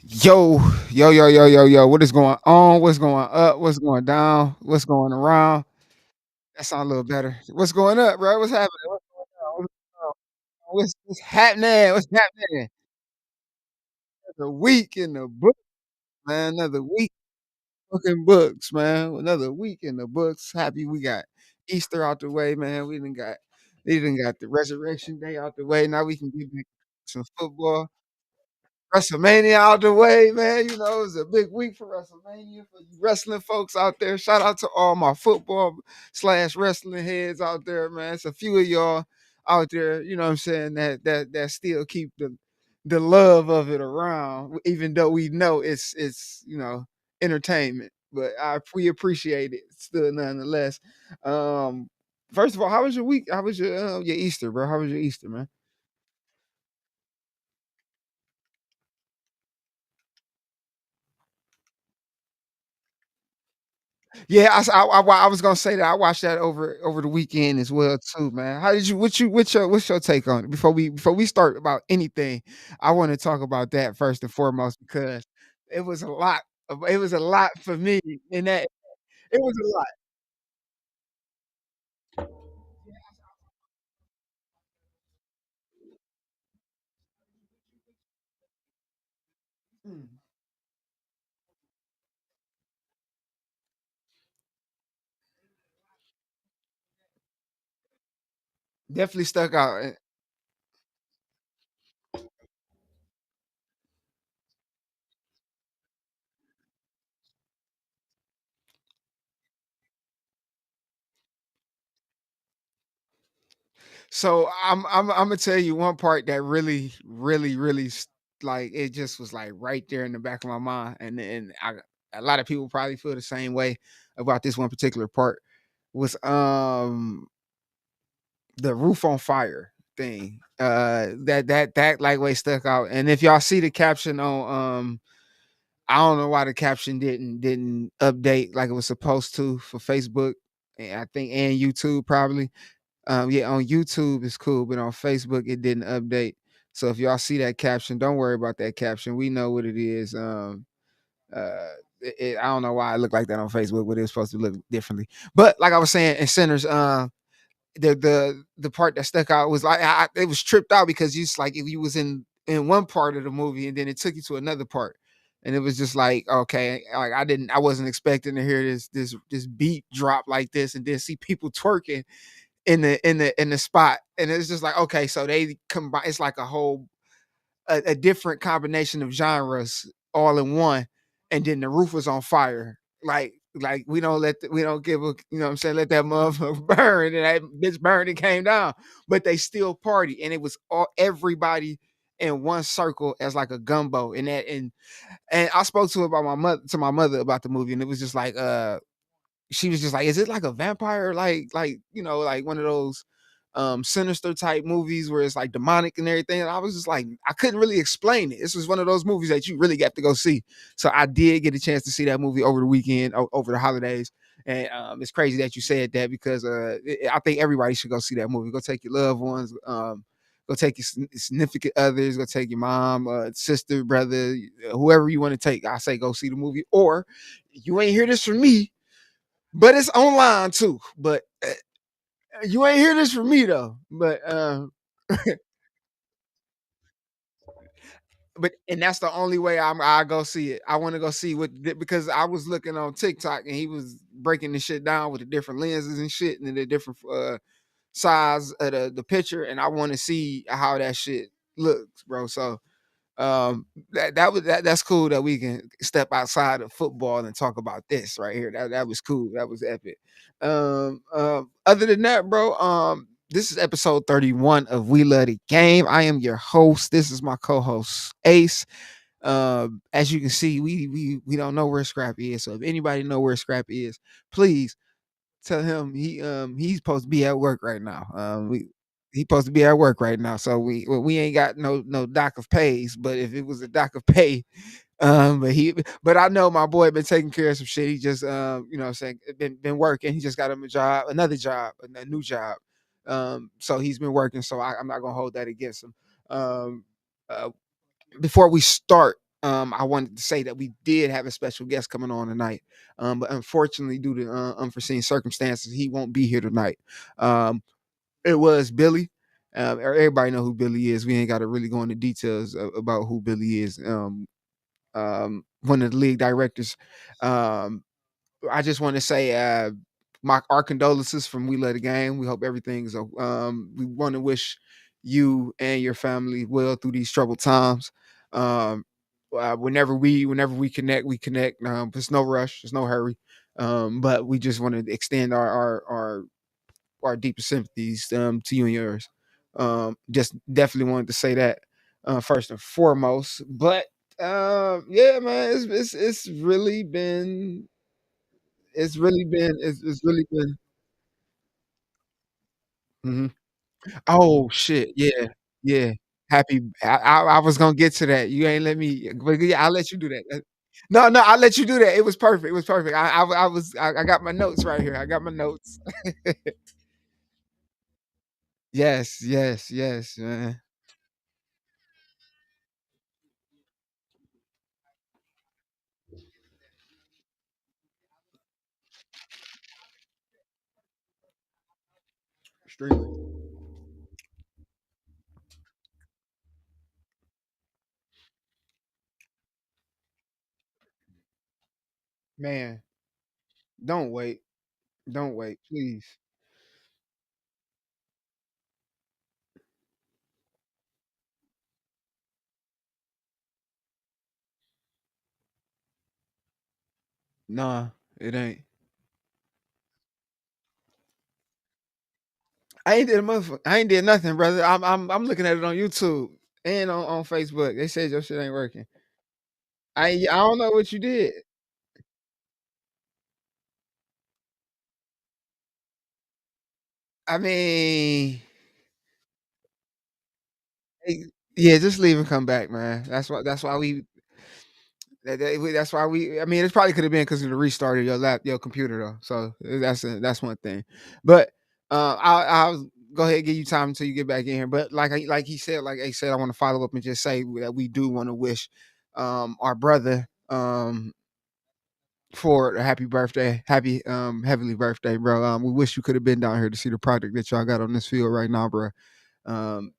Yo, yo. What is going on? What's going up? What's going down? What's going around? That sounds a little better. What's going up, bro? What's happening? What's going on? What's happening? What's happening? Another week in the book, man. Another week fucking books, man. Another week in the books. Happy we got Easter out the way, man. We done got the Resurrection Day out the way. Now we can get back to some football. WrestleMania out the way, man. You know, it was a big week for WrestleMania for you wrestling folks out there. Shout out to all my football slash wrestling heads out there, man. It's a few of y'all out there, you know what I'm saying, that still keep the love of it around, even though we know it's entertainment. But we appreciate it still nonetheless. Um First of all, how was your week? How was your Easter, bro? How was your Easter, man? Yeah, I was gonna say that I watched that over the weekend as well too, man. How did you? What's your take on it before we start about anything? I want to talk about that first and foremost because it was a lot. It was a lot for me, and that it was a lot. Mm. Definitely stuck out. So I'm gonna tell you one part that really like it just was like right there in the back of my mind, and a lot of people probably feel the same way about this one particular part was the roof on fire thing. That like way stuck out. And if y'all see the caption on I don't know why the caption didn't update like it was supposed to for Facebook. I think and YouTube probably. Yeah, on YouTube it's cool, but on Facebook it didn't update. So if y'all see that caption, don't worry about that caption. We know what it is. I don't know why it looked like that on Facebook, but it was supposed to look differently. But like I was saying, in Sinners, the part that stuck out was like it was tripped out because you like if you was in one part of the movie and then it took you to another part. And it was just like, okay, like I wasn't expecting to hear this beat drop like this and then see people twerking in the spot. And it's just like, okay, so they combine it's like a different combination of genres all in one, and then the roof was on fire. Like we don't give a you know what I'm saying, let that motherfucker burn, and that bitch burned and came down. But they still party, and it was all everybody in one circle as like a gumbo. And I spoke about my mother about the movie, and it was just like she was just like, "Is it like a vampire, like like one of those sinister type movies where it's like demonic and everything?" And I was just like, I couldn't really explain it. This was one of those movies that you really got to go see. So I did get a chance to see that movie over the weekend, over the holidays. And it's crazy that you said that because I think everybody should go see that movie. Go take your loved ones. Go take your significant others. Go take your mom, sister, brother, whoever you want to take. I say go see the movie. Or you ain't hear this from me, but it's online too. But you ain't hear this from me though. But and that's the only way I go see it. I want to go see because I was looking on TikTok and he was breaking the shit down with the different lenses and shit and the different size of the picture, and I want to see how that shit looks, bro. So that's cool that we can step outside of football and talk about this right here. That was cool. That was epic. Other than that, bro, this is episode 31 of We Love the Game. I am your host. This is my co-host Ace. As you can see, we don't know where Scrappy is. So if anybody know where Scrappy is, please tell him he's supposed to be at work right now. He's supposed to be at work right now. So we ain't got no doc of pays. But if it was a doc of pay, but I know my boy been taking care of some shit. He just what I'm saying, been working. He just got him a job, another job, a new job. So he's been working. So I'm not gonna hold that against him. Um, uh, Before we start. I wanted to say that we did have a special guest coming on tonight, but unfortunately, due to unforeseen circumstances, he won't be here tonight. Um, it was Billy. Everybody know who Billy is. We ain't got to really go into details about who Billy is. One of the league directors. Um, I just want to say our condolences from We Love the Game. We hope everything's we want to wish you and your family well through these troubled times. Um whenever we connect, we connect. There's no rush, there's no hurry. But we just want to extend our deepest sympathies to you and yours. Just definitely wanted to say that first and foremost. But yeah, man, it's really been. Mhm. Oh, shit, yeah, yeah. I was gonna get to that. You ain't let me, but yeah, I'll let you do that. No, no, I'll let you do that. It was perfect, it was perfect. I got my notes right here. I got my notes. Yes, yes, yes, man. Extremely. Man, don't wait. Don't wait, please. Nah, it ain't. I ain't did nothing, brother. I'm looking at it on YouTube and on Facebook. They said your shit ain't working. I don't know what you did. I mean, hey, yeah, just leave and come back, man. That's why we. I mean, it probably could have been because of the restart of your computer though. So that's one thing. But I'll go ahead and give you time until you get back in here. But like he said, like I said, I want to follow up and just say that we do want to wish our brother for a happy birthday, happy heavenly birthday, bro. We wish you could have been down here to see the project that y'all got on this field right now, bro.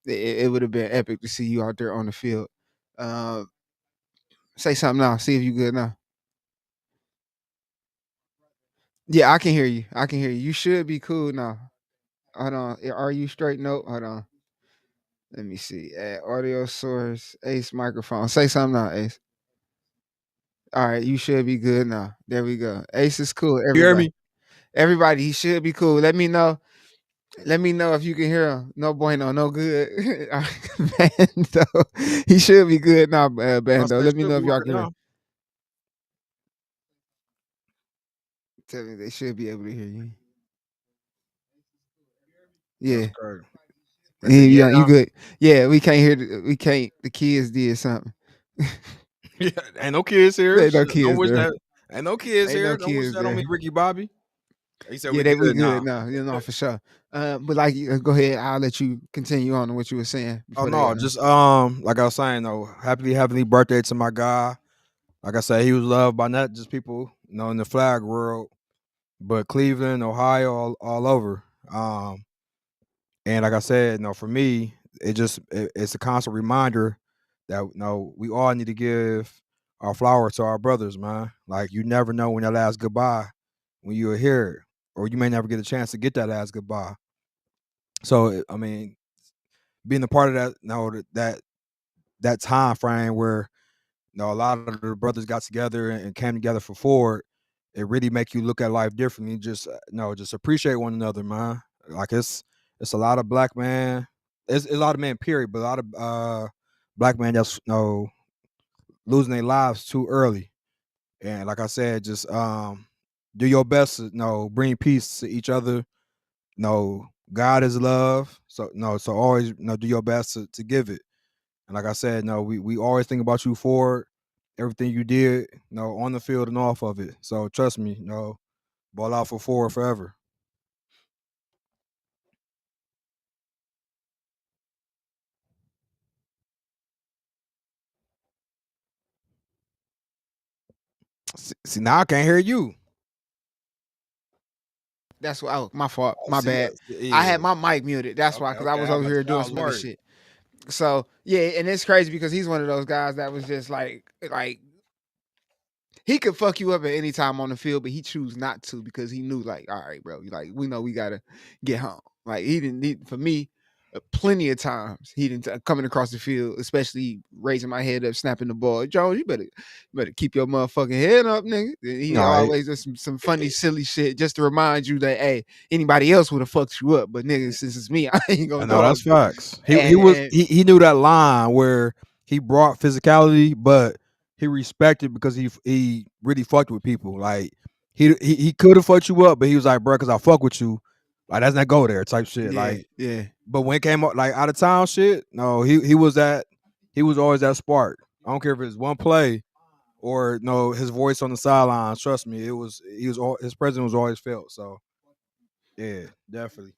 It would have been epic to see you out there on the field. Um, say something now. See if you good now. Yeah, I can hear you. I can hear you. You should be cool now. Hold on. Are you straight? Nope. Hold on. Let me see. Audio source, Ace microphone. Say something now, Ace. All right, you should be good now. There we go. Ace is cool. You hear Everybody, me? everybody, he should be cool. Let me know. Let me know if you can hear him. No bueno, no good. Bando. He should be good now, I Bando. said Let me should know be if y'all working can hear. now. Tell me they should be able to hear you. That's Yeah. crazy. They Yeah, said, yeah, you good. Yeah, we can't hear we can't the kids did something. yeah. Ain't no kids here. Ain't no Shit, don't kids wish there. that. Ain't no kids Ain't no here. Don't wish kids that on me, there. Ricky Bobby. He said Yeah, we we good now. good now. You know, for sure. But like, go ahead. I'll let you continue on what you were saying Oh before they. no, just like I was saying though, happy heavenly birthday to my guy. Like I said, he was loved by not just people, in the flag world, but Cleveland, Ohio, all over. And like I said, for me, it's a constant reminder that we all need to give our flowers to our brothers, man. Like you never know when that last goodbye when you're here, or you may never get a chance to get that last goodbye. So I mean, being a part of that, that time frame where a lot of the brothers got together and came together for Ford, it really make you look at life differently. Just just appreciate one another, man. Like it's a lot of black man. It's a lot of men, period, but a lot of black men that's losing their lives too early. And like I said, just do your best to bring peace to each other. God is love, so so always do your best to give it. And like I said, no, we always think about you for everything you did, on the field and off of it. So trust me, ball out for Ford forever. See, now I can't hear you. That's what. Oh, my fault. Oh, My see, bad. I yeah. had my mic muted. That's why, Okay, because I okay. was I was over about to here say I doing was some other worried. shit. So yeah, and it's crazy because he's one of those guys that was just like he could fuck you up at any time on the field, but he choose not to because he knew like, all right, bro, like we know we gotta get home. Like he didn't need for me. Plenty of times he didn't coming across the field, especially raising my head up, snapping the ball. Jones, you better keep your motherfucking head up, nigga. He All right. always does some funny, silly shit just to remind you that hey, anybody else would have fucked you up, but nigga, since it's me, I ain't I gonna know dog that's you. facts. He was And he knew that line where he brought physicality, but he respected because he really fucked with people. Like he could have fucked you up, but he was like, bro, because I fuck with you. Like that's not go there type shit. yeah, Like, yeah. but when it came up like out of town shit, no, he was that he was always that spark. I don't care if it's one play or no his voice on the sidelines. Trust me, it was his presence was always felt. So yeah, definitely.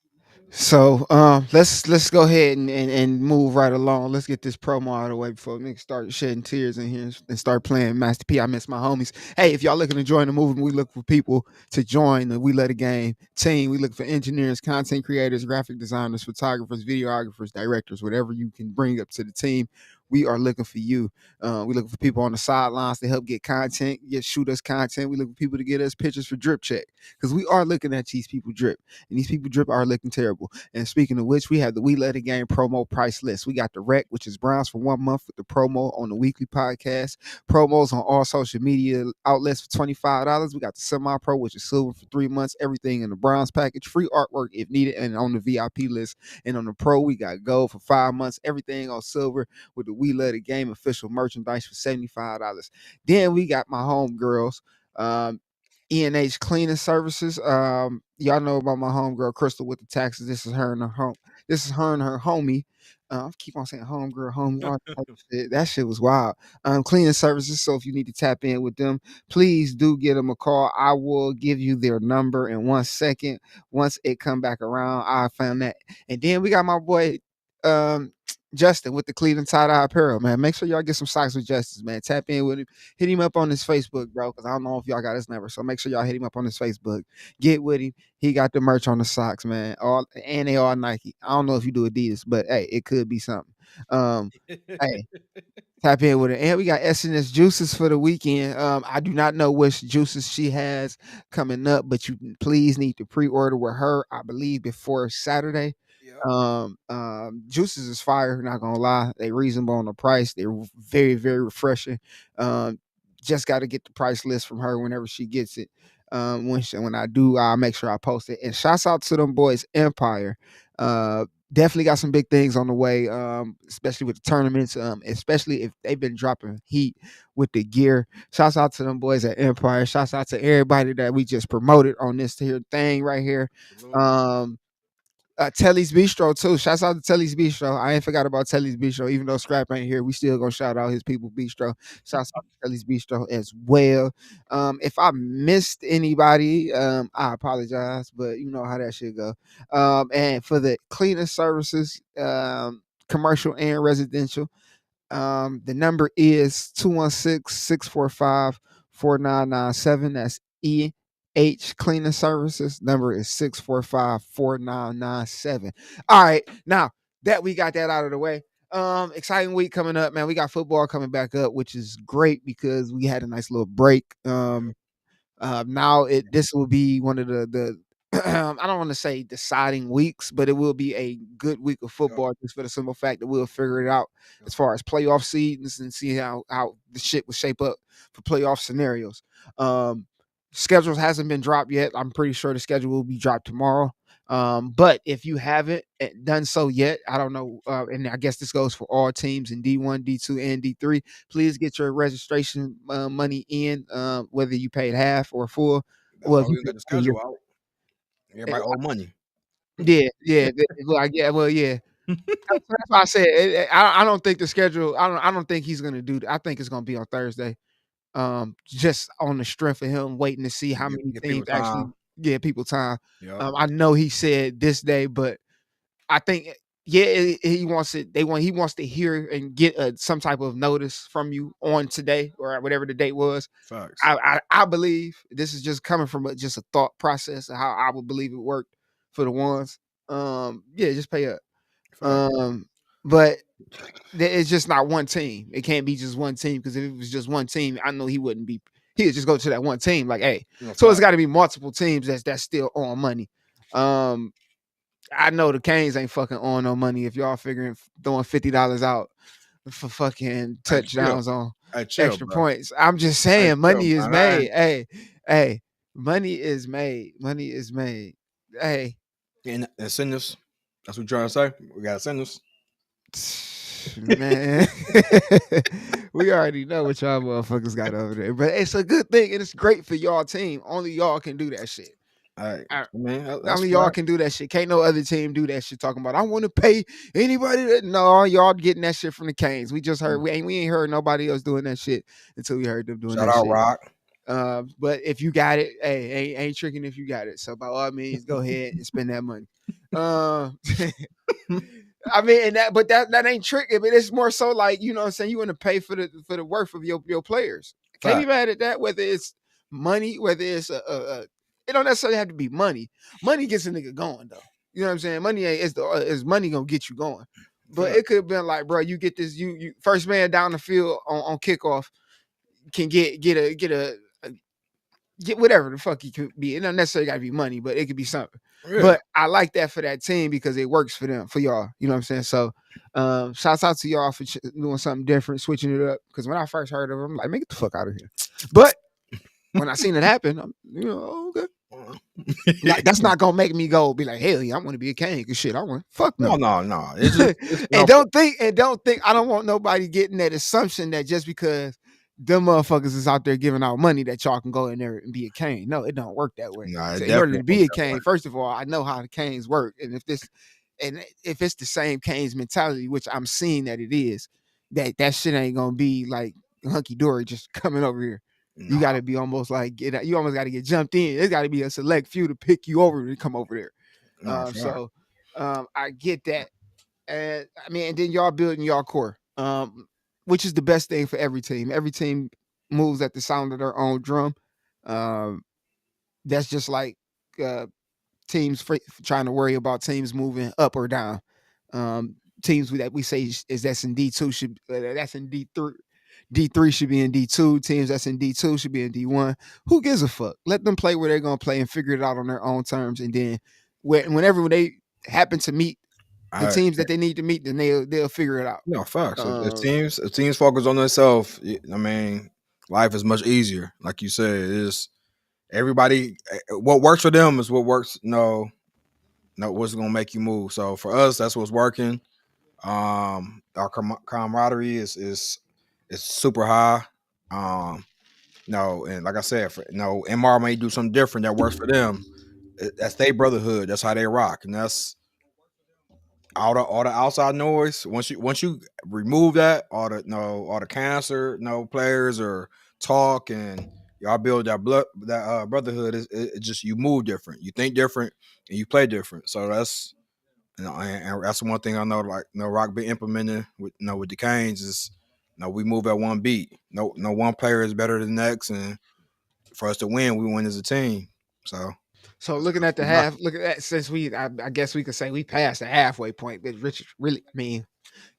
So let's go ahead and move right along. Let's get this promo out of the way before niggas start shedding tears in here and start playing Master P. I miss my homies. Hey, if y'all looking to join the movement, we look for people to join the We Let a Game team. We look for engineers, content creators, graphic designers, photographers, videographers, directors, whatever you can bring up to the team. We are looking for you. We looking for people on the sidelines to help get content, shoot us content. We looking for people to get us pictures for drip check because we are looking at these people drip, and these people drip are looking terrible. And speaking of which, we have the We Let It Game promo price list. We got the rec, which is Browns for 1 month with the promo on the weekly podcast, promos on all social media outlets for $25. We got the semi pro, which is silver for 3 months, everything in the Browns package, free artwork if needed, and on the VIP list. And on the pro, we got gold for 5 months, everything on silver with the We Let It Game official merchandise for $75. Then we got my home girls. E&H cleaning services. Y'all know about my homegirl Crystal with the taxes. This is her and her home. This is her and her homie. I keep on saying homegirl, homie, all that type of shit. That shit was wild. Cleaning services. So if you need to tap in with them, please do give them a call. I will give you their number in 1 second. Once it come back around, I found that. And then we got my boy um Justin with the Cleveland Tie Dye Apparel, man. Make sure y'all get some socks with Justice, man. Tap in with him. Hit him up on his Facebook, bro, because I don't know if y'all got his number. So make sure y'all hit him up on his Facebook. Get with him. He got the merch on the socks, man. All and they all Nike. I don't know if you do Adidas, but hey, it could be something. Hey, tap in with it. And we got SNS juices for the weekend. I do not know which juices she has coming up, but you please need to pre-order with her, I believe, before Saturday. Yep. Juices is fire, not gonna lie. They reasonable on the price. They're very, very refreshing. Um, just got to get the price list from her whenever she gets it. When I do, I'll make sure I post it. And shouts out to them boys, Empire. Definitely got some big things on the way, especially with the tournaments, especially if they've been dropping heat with the gear. Shouts out to them boys at Empire. Shouts out to everybody that we just promoted on this here thing right here. Absolutely. Um, Telly's Bistro too. Shouts out to Telly's Bistro. I ain't forgot about Telly's Bistro. Even though Scrap ain't here, we still gonna shout out his people Bistro. Shouts out to Telly's Bistro as well. If I missed anybody, I apologize, but you know how that should go. And for the cleaning services, commercial and residential, the number is 216-645-4997. That's EH Cleaning Services. Number is 645-4997. All right. Now that we got that out of the way, exciting week coming up, man. We got football coming back up, which is great because we had a nice little break. Now this will be one of the I don't want to say deciding weeks, but it will be a good week of Yep. football just for the simple fact that we'll figure it out Yep. as far as playoff seasons and see how the shit will shape up for playoff scenarios. Um, Schedules hasn't been dropped yet. I'm pretty sure the schedule will be dropped tomorrow. But if you haven't done so yet, I don't know, and I guess this goes for all teams in D1, D2, and D3. Please get your registration money in, whether you paid half or full. That's Well, if why you we got the pay your, schedule out. Everybody owe money. yeah, yeah, like yeah, well, yeah. That's why I said I don't think the schedule. I don't think he's gonna do. I think it's gonna be on Thursday. Just on the strength of him waiting to see how many Get teams people actually time. give people time. Yep. I know he said this day, but I think yeah, he wants it. He wants to hear and get some type of notice from you on today or whatever the date was. Facts. I believe this is just coming from just a thought process of how I would believe it worked for the ones. Yeah, just pay up. Facts. But it's just not one team. It can't be just one team because if it was just one team, I know he wouldn't be. He would just go to that one team. Like, hey, No so it's fact. got to be multiple teams that's still on money. Um, I know the Canes ain't fucking on no money if y'all figuring throwing $50 out for fucking Hey, chill. touchdowns on Hey, chill, extra bro. points. I'm just Hey, saying, chill, money is man. I made. ain't, Hey, money is made. Money is made. Hey, and send us. That's what you're trying to say. We gotta send us. man, we already know what y'all motherfuckers got over there, but it's a good thing and it's great for y'all team. Only y'all can do that shit. Hey, I- man, that's Only y'all fact. can do that shit. Can't no other team do that shit. Talking about I want to pay anybody that no, y'all getting that shit from the Canes. We just heard we ain't heard nobody else doing that shit until we heard them doing Shout that out shit. Rock. But if you got it, hey, ain't tricking if you got it. So by all means, go ahead and spend that money. Uh, I mean, and that ain't tricking, but it's more so like you know what I'm saying. You want to pay for the worth of your players. Can't be Fact. mad at that. Whether it's money, whether it's it don't necessarily have to be money. Money gets a nigga going though. You know what I'm saying? Money ain't is money gonna get you going. But Fact. it could have been like, bro, you get this, you first man down the field on kickoff can get get whatever the fuck he could be. It don't necessarily gotta be money, but it could be something. Yeah. But I like that for that team because it works for them, for y'all. You know what I'm saying? So shouts out to y'all for doing something different, switching it up. Because when I first heard of it, I'm like, man, get the fuck out of here. But when I seen it happen, I'm, oh, okay. Like that's not gonna make me go be like, hell yeah, I want to be a king. Cause shit, I want fuck No, no. no, no. It's just it's and no. don't think I don't want nobody getting that assumption that just because them motherfuckers is out there giving out money that y'all can go in there and be a cane. No, it don't work that way. No, it So in order definitely to works be a that way. cane, first of all, I know how the canes work. And if it's the same canes mentality, which I'm seeing that it is, that shit ain't gonna be like hunky dory just coming over here. You No, gotta be almost like you almost gotta get jumped in. There's gotta be a select few to pick you over to come over there. no, fact. So I get that. And I mean, and then y'all building y'all core, which is the best thing for every team. Every team moves at the sound of their own drum. Um, that's just like uh, teams trying to worry about teams moving up or down. Teams that we say is that's in D2 should that's in D3. D3 should be in D2. Teams that's in D2 should be in D1. Who gives a fuck? Let them play where they're gonna play and figure it out on their own terms. And then whenever they happen to meet the I teams that they need to meet, then they'll figure it out. no facts. Um, If teams focus on themselves, I mean, life is much easier. Like you said, it is everybody. What works for them is what works. No, no, what's gonna make you move. So for us, that's what's working. Our camaraderie is super high. No, and like I said, no, MR may do something different that works for them. That's their brotherhood. That's how they rock, and that's all the outside noise. Once you remove that, all the cancer, no players or talk, and y'all build that brotherhood. It just you move different, you think different, and you play different. So that's and that's one thing I know. Like Rock been implementing with with the Canes is we move at one beat. No one player is better than the next, and for us to win, we win as a team. So so that's looking at the what half, look at that. Since I guess we could say we passed the halfway point. But Richard, really, I mean,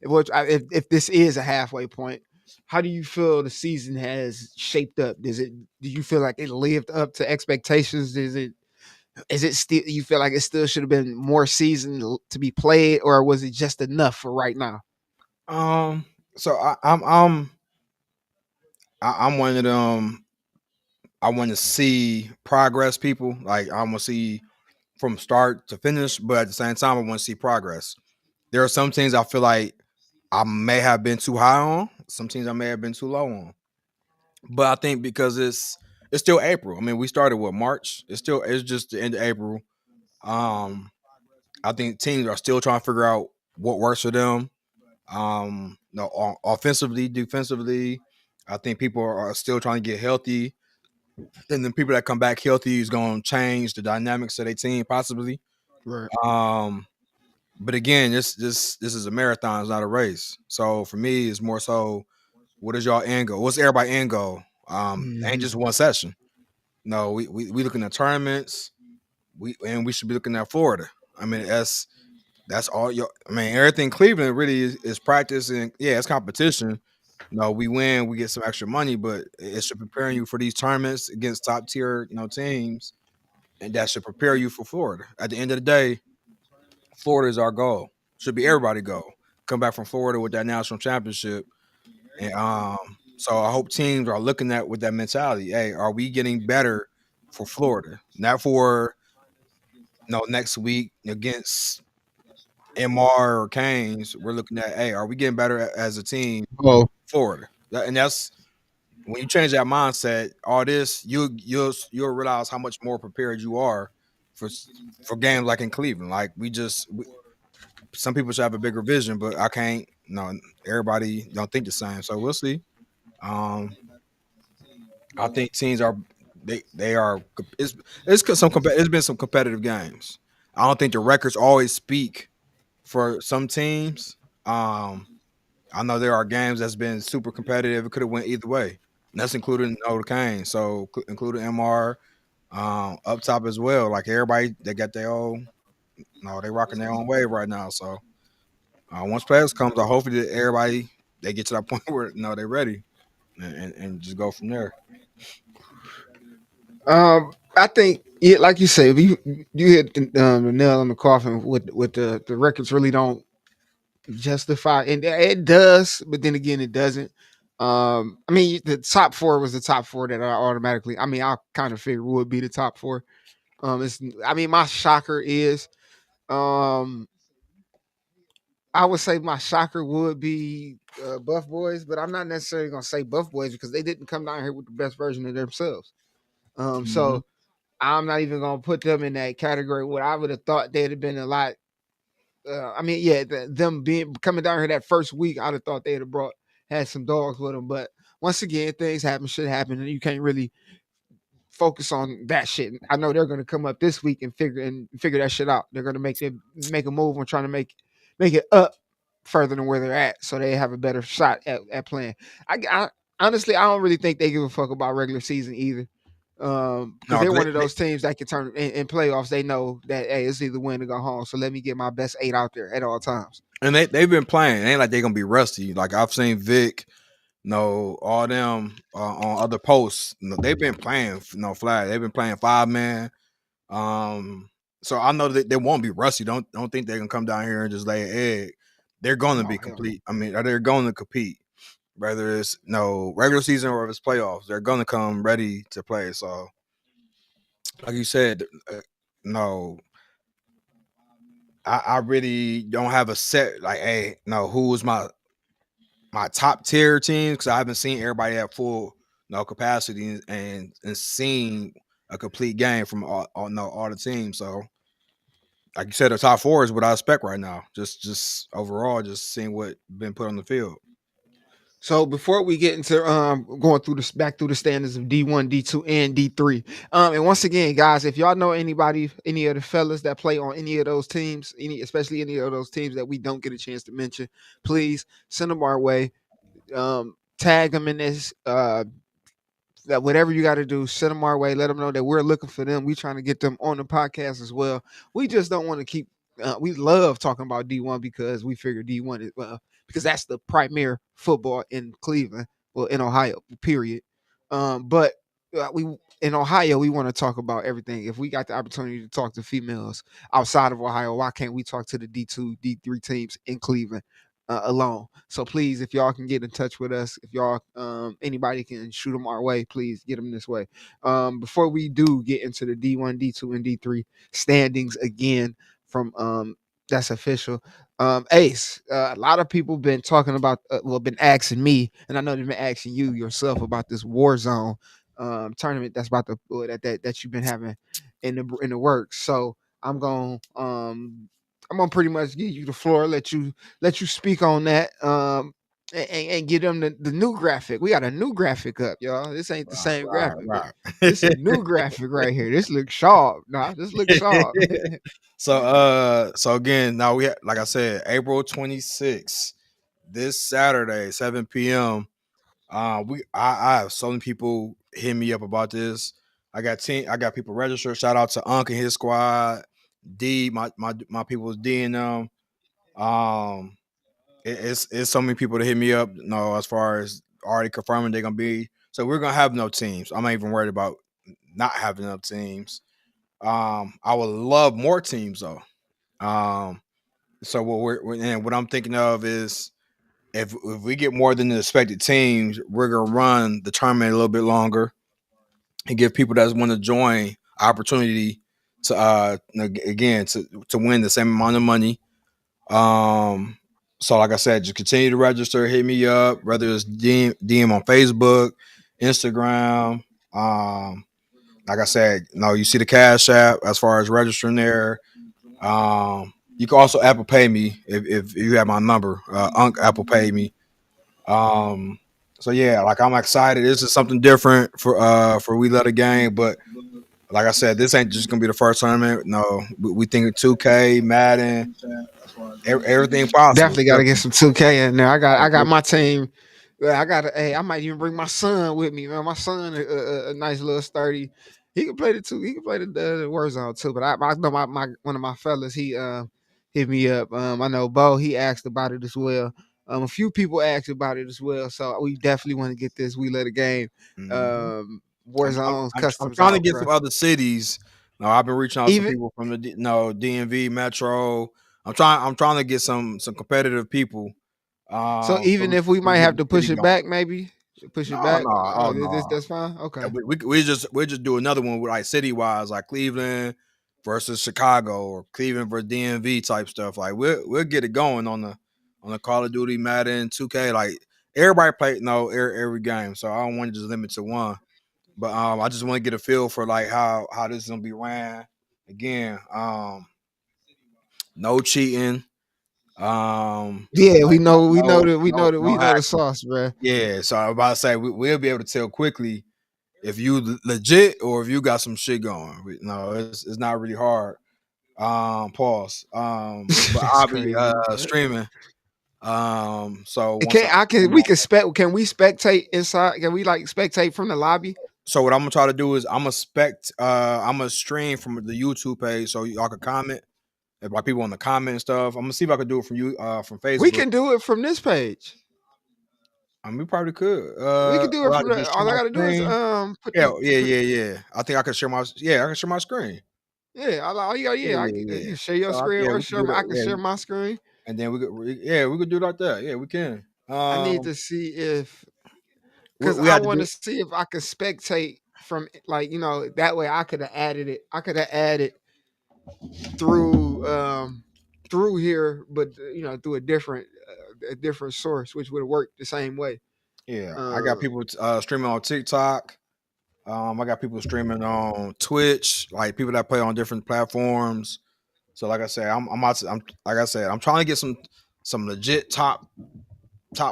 if this is a halfway point, how do you feel the season has shaped up? Do you feel like it lived up to expectations? Is it still you feel like it still should have been more season to be played, or was it just enough for right now? so I'm one of them. I want to see progress, people. Like I want to see from start to finish, but at the same time, I want to see progress. There are some things I feel like I may have been too high on. Some things I may have been too low on. But I think because it's still April. I mean, we started what March. It's just the end of April. Um, I think teams are still trying to figure out what works for them. No, offensively, defensively, I think people are still trying to get healthy. And then people that come back healthy is going to change the dynamics of their team possibly. Right. Um, But again, this is a marathon, it's not a race. So for me, it's more so, what is y'all end goal? What's everybody end goal? Ain't Mhm. just one session. No, we looking at tournaments. We should be looking at Florida. I mean, that's all your. I mean, everything Cleveland really is practice, and yeah, it's competition. No, we win, we get some extra money, but it should prepare you for these tournaments against top tier, teams, and that should prepare you for Florida. At the end of the day, Florida is our goal. Should be everybody goal. Come back from Florida with that national championship, and so I hope teams are looking at with that mentality. Hey, are we getting better for Florida? Not for next week against MR or Canes. We're looking at, hey, are we getting better as a team? Oh, Florida, and that's when you change that mindset. All this, you'll realize how much more prepared you are for for games like in Cleveland. Like some people should have a bigger vision, but I can't. No, everybody don't think the same. So we'll see. Um, I think teams are they are it's been some competitive games. I don't think the records always speak for some teams. I know there are games that's been super competitive. It could have went either way. And that's including Notre Dame, so including MR up top as well. Like everybody, they got their own. No, they rocking their own wave right now. So once players comes, I hopefully that everybody they get to that point where they're ready and just go from there. I think, yeah, like you say, you hit the nail on the coffin with the records really don't justify, and it does, but then again, it doesn't. I mean, the top four was the top four that I automatically. I mean, I kind of figured would be the top four. It's. I mean, my shocker is. Um, I would say my shocker would be Buff Boys, but I'm not necessarily gonna say Buff Boys because they didn't come down here with the best version of themselves. Mhm. So I'm not even gonna put them in that category. What I would have thought they'd have been a lot. I mean, yeah, them being coming down here that first week, I'd have thought they'd have brought had some dogs with them. But once again, things happen, shit happen, and you can't really focus on that shit. I know they're gonna come up this week and figure that shit out. They're gonna make a move on trying to make it up further than where they're at, so they have a better shot at playing. I honestly, I don't really think they give a fuck about regular season either. Because No, they're 'cause one of those teams that can turn in playoffs. They know that hey, it's either win or go home. So let me get my best eight out there at all times. and they've been playing. It ain't like they're gonna be rusty. Like I've seen Vic, all them on other posts. They've been playing flag. They've been playing 5 man. Um, so I know that they won't be rusty. Don't think they can come down here and just lay an egg. They're going to No be hell no. complete. I mean, they're going to compete, whether it's no regular season or if it's playoffs. They're going to come ready to play. So, like you said, no, I really don't have a set like, hey, no, who is my top tier teams because I haven't seen everybody at full capacity and seen a complete game from all no all the teams. So like you said, the top four is what I expect right now. Just overall, just seeing what been put on the field. So before we get into going through this back through the standards of D1, D2, and D3, and once again, guys, if y'all know anybody, any of the fellas that play on any of those teams, especially any of those teams that we don't get a chance to mention, please send them our way. Tag them in this that whatever you got to do, send them our way. Let them know that we're looking for them. We trying to get them on the podcast as well. We just don't want to keep. We love talking about D1 because we figure D1 is because that's the premier football in Cleveland, well in Ohio. Period. But we in Ohio we want to talk about everything. If we got the opportunity to talk to females outside of Ohio, why can't we talk to the D2, D3 teams in Cleveland? Alone. So please, if y'all can get in touch with us, if y'all anybody can shoot them our way, please get them this way. Before we do get into the D1, D2, and D3 standings again from that's official. Ace, a lot of people been talking about well, been asking me, and I know they've been asking you yourself about this war zone tournament that's about to that you've been having in the works. So I'm gonna pretty much give you the floor, let you speak on that. and get them the new graphic. We got a new graphic up, y'all. This ain't the same graphic. Right, This a right. new graphic right here. This looks sharp. Nah, this looks sharp. So again, now like I said, April 26th, this Saturday, 7 p.m. I have so many people hit me up about this. I got people registered. Shout out to Unc and his squad. D, my people's D and them. Um, it's so many people to hit me up. As far as already confirming they're gonna be. So we're gonna have no teams. I'm not even worried about not having enough teams. I would love more teams though. Um, so and what I'm thinking of is if we get more than the expected teams, we're gonna run the tournament a little bit longer and give people that want to join opportunity to again to win the same amount of money. Um, so like I said, just continue to register, hit me up, whether it's DM on Facebook, Instagram. Um, like I said, you see the Cash App as far as registering there. You can also Apple Pay me if you have my number. Unc Apple Pay me. Um, so yeah, like I'm excited. This is something different for We Love the Game, but like I said, this ain't just gonna be the first tournament. No, we think 2K, Madden, everything possible. Definitely got to get some 2K in there. I got my team. I got. Hey, I might even bring my son with me, man. My son, a nice little sturdy. He can play the two. He can play the Warzone too. But I know my one of my fellas. He hit me up. I know Bo. He asked about it as well. A few people asked about it as well. So we definitely want to get this. We let a game. Mhm. Warzone I'm customs trying to out, get bro. some other cities. No, I've been reaching out to some Even people from the DMV Metro. I'm trying to get some competitive people. so, even So if we we might get have the to city push it going. back, maybe push it No, back. no, oh That's no. fine. Yeah, Okay. we just do another one with like city wise, like Cleveland versus Chicago or Cleveland versus DMV type stuff. Like we'll get it going on the Call of Duty, Madden, 2K. Like everybody play every game, so I don't want to just limit to one. But I just want to get a feel for like how this is gonna be ran. Again, no cheating. Yeah, Like we no know the hacking. sauce, bro. Yeah, so I'm about to say we'll be able to tell quickly if you legit or if you got some shit going. No, it's not really hard. Pause. But That's I'll be crazy. streaming. So And once I we can can we spectate inside? Can we like spectate from the lobby? so what I'm gonna try to do is I'm gonna stream from the YouTube page so y'all can comment. If like people want to comment and stuff, I'm gonna see if I can do it from you from We Facebook. can do it from this page. I mean, we probably could. We can do it I'll from just share all I my gotta do is screen. put Yeah, the yeah, put yeah, yeah. I can share I can share my screen. yeah, all you got, Yeah, yeah, yeah, you yeah. can share your So screen or we could do I that. can Yeah, share my screen. and then we could do it like that. Yeah, we can. I need to see if because We I had to want to do. see if I can spectate from like that way I could have added it. I could have added through through here, but through a different source, which would have worked the same way. Yeah, I got Um, people streaming on TikTok. I got people streaming on Twitch, like people that play on different platforms. So, like I said, I'm like I said, I'm trying to get some legit top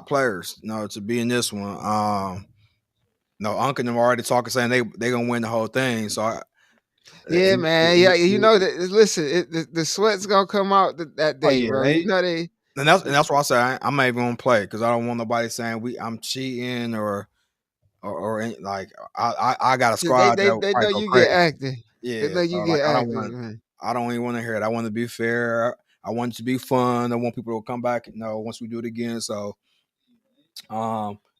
players, to be in this one. No, Uncle and them already talking saying they gonna win the whole thing. So, yeah, man, yeah, that. Listen, the sweat's gonna come out that oh day, yeah, bro. They. and that's why I say I'm not even gonna play because I don't want nobody saying I'm cheating like I got a squad that would They know probably go you get crazy. active. They Yeah, know so you like get active, man. I don't even want to hear it. I want to be fair. I want it to be fun. I want people to come back. Once we do it again. So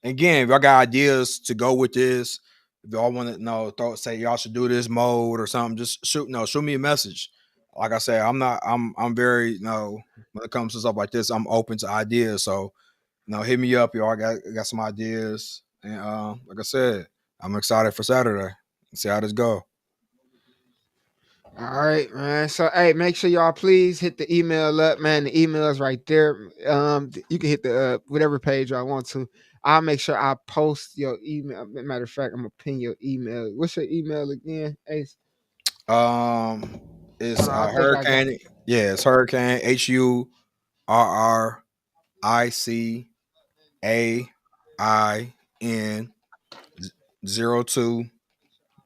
again, if y'all got ideas to go with this, if y'all want to say y'all should do this mode or something, just shoot me a message. Like I said, I'm very when it comes to stuff like this, I'm open to ideas. So hit me up, y'all. Got some ideas, and like I said, I'm excited for Saturday. See how this go. All right, man. So, hey, make sure y'all please hit the email up, man. The email is right there. You can hit the whatever page I want to. I'll make sure I post your email. Matter of fact, I'm gonna pin your email. What's your email again, Ace? Um, it's Hold on, I think I got. Hurricane. Yeah, it's Hurricane HURRICANE AIN02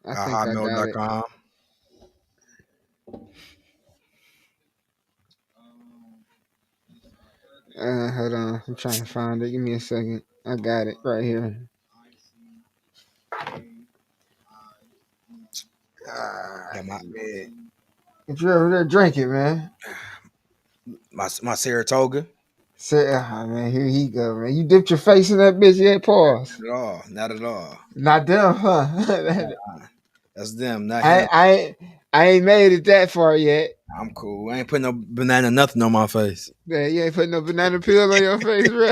I at think I got it. hotmail.com. Hold on. I'm trying to find it. Give me a second. I got it right here. Got Man. If you're over there, drink it, man. my Saratoga. Say, man, here he go, man. You dipped your face in that bitch yet? Pause. Not at all. Not at all. Not them, huh? That's them, not I, him. I, I ain't made it that far yet. I'm cool. I ain't putting no banana nothing on my face. Man, you ain't putting no banana peel on your face, bro.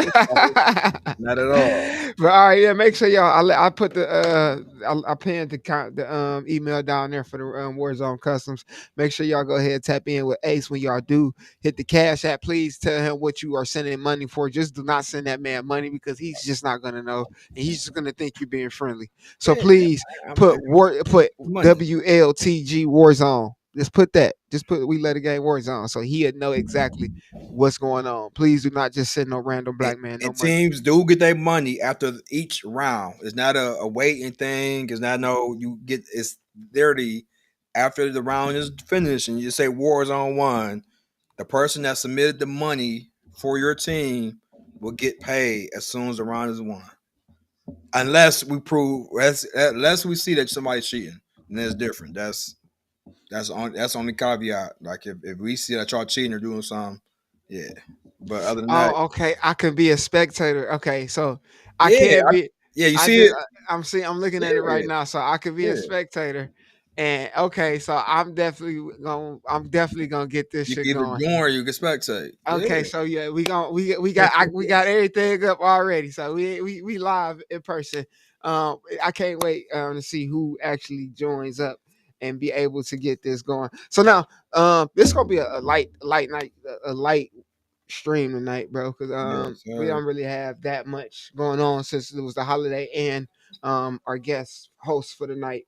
Not at all. But all right, yeah, make sure y'all. I put the I pinned the email down there for the Warzone Customs. Make sure y'all go ahead and tap in with Ace when y'all do hit the Cash App. Please tell him what you are sending money for. Just do not send that man money because he's just not gonna know, and he's just gonna think you're being friendly. So Yeah, please I'm put money. WLTG Warzone. Just put that. Just put We Let the Game Warzone, so he'll know exactly what's going on. Please do not just send no random And, black man no and money. teams do get their money after each round. It's not a waiting thing. It's not no you get it's literally after the round is finished and you say War's on one. The person that submitted the money for your team will get paid as soon as the round is won. Unless we see that somebody's cheating, then it's different. That's only caveat. Like if we see that y'all cheating or doing something, yeah. But other than that, Oh, okay. I can be a spectator. Okay, so I yeah, can't be. yeah. You I see just. it, I'm seeing. I'm looking at it right yeah, now, so I could be a yeah. spectator. And okay, so I'm definitely gonna. I'm definitely gonna get this You can shit either going. join or you can spectate. Yeah, Okay, so yeah, we got everything up already. So we live in person. I can't wait to see who actually joins up and be able to get this going. So now, this gonna be a light night, a light stream tonight, bro, because yes, we sir. don't really have that much going on since it was the holiday, and our guest host for the night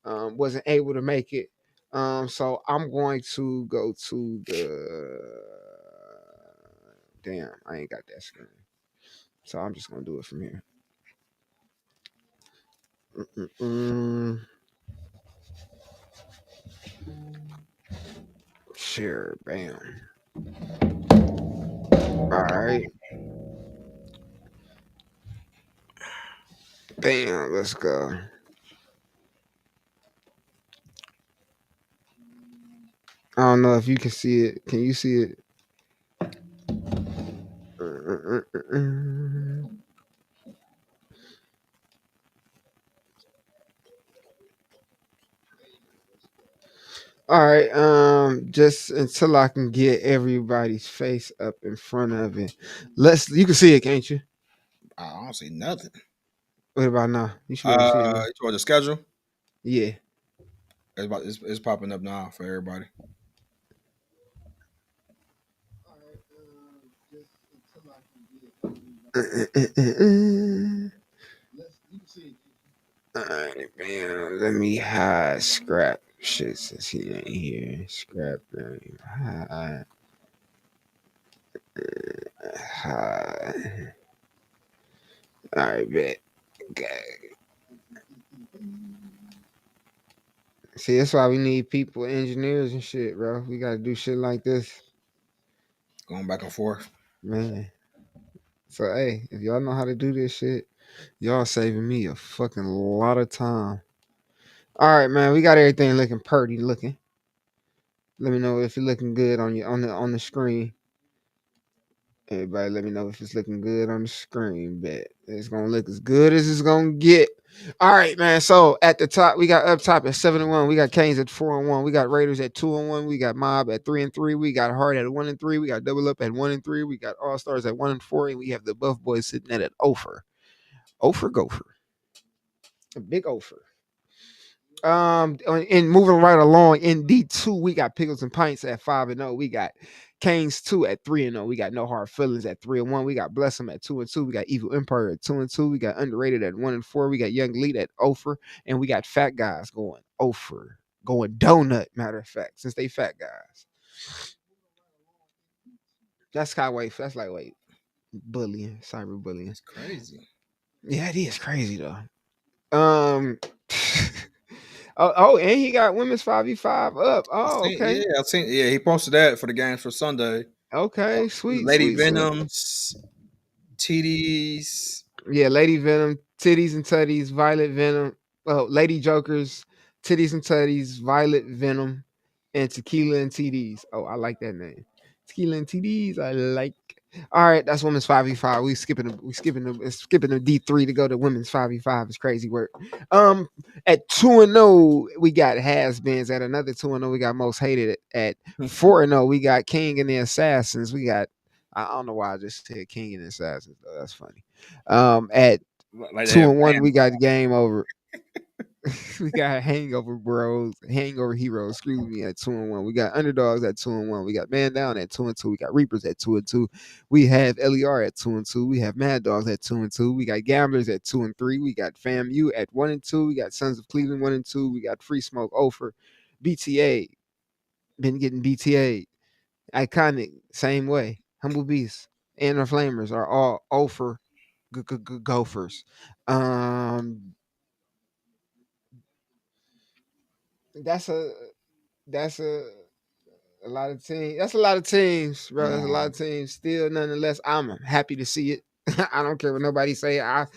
wasn't able to make it. So I'm going to go to the damn. I ain't got that screen, so I'm just gonna do it from here. Mm-mm-mm. Sure, bam. All right, bam. Let's go. I don't know if you can see it. Can you see it? Mm-mm-mm-mm. All right, just until I can get everybody's face up in front of it. You can see it, can't you? I don't see nothing. What about now? You should be able to see it now. For the schedule, Yeah. it's popping up now for everybody. All right, man. Let me hide scrap shit since he ain't here. Scrap name. Hide. All right, bet. Okay. See, that's why we need people, engineers and shit, bro. We gotta do shit like this, Going back and forth. man. So hey, if y'all know how to do this shit, y'all saving me a fucking lot of time. All right, man. We got everything looking purty looking. Let me know if it's looking good on you on the screen. Everybody, let me know if it's looking good on the screen. Bet it's gonna look as good as it's gonna get. All right, man. So at the top, we got up top at 7-1. We got Canes at 4-1. We got Raiders at 2-1. We got Mob at 3-3. We got Hard at 1-3. We got Double Up at 1-3. We got All Stars at 1-4. And we have the Buff Boys sitting at an Ofer. Ofer Gopher. A big Ofer. And moving right along in D2, we got Pickles and Pints at 5-0. We got Canes 2 at 3-0. We got No Hard Feelings at 3-1. We got Bless 'em at 2-2. We got Evil Empire at 2-2. We got Underrated at 1-4. We got Young Lead at Ofer. And we got Fat Guys going Ofer. Going donut, matter of fact, since they fat guys. That's lightweight. Bullying, cyberbullying. It's crazy. Yeah, it is crazy though. Um. And he got women's 5v5 up. Oh, okay. I seen. Yeah, he posted that for the games for Sunday. Okay, sweet, Lady sweet, sweet. Venoms, TDs. Yeah, Lady Venom, Titties and Tutties, Violet Venom, Lady Jokers, Titties and Tutties, Violet Venom, and Tequila and TDs. Oh, I like that name. Tequila and TDs, I like. All right, that's women's 5v5. We skipping the D3 to go to women's 5v5. It's crazy work. At 2-0, we got has-beens. At another 2-0, we got most hated. At 4-0, we got King and the Assassins. We got I don't know why I just said King and Assassins though. That's funny. At Like they two have and one, fans. we got the game over. We got Hangover Bros, Hangover Heroes. Excuse me. At 2-1, we got Underdogs at 2-1. We got Man Down at 2-2. We got Reapers at 2-2. We have LER at 2-2. We have Mad Dogs at 2-2. We got Gamblers at 2-3. We got FAMU at 1-2. We got Sons of Cleveland 1-2. We got Free Smoke Ofer, BTA. Been getting BTA. Iconic same way. Humble Beast and the Flamers are all Ofer Gophers. Um, that's a that's a lot of teams. That's a lot of teams, bro. That's a lot Nah, of teams. Still, nonetheless, I'm happy to see it. I don't care what nobody say. And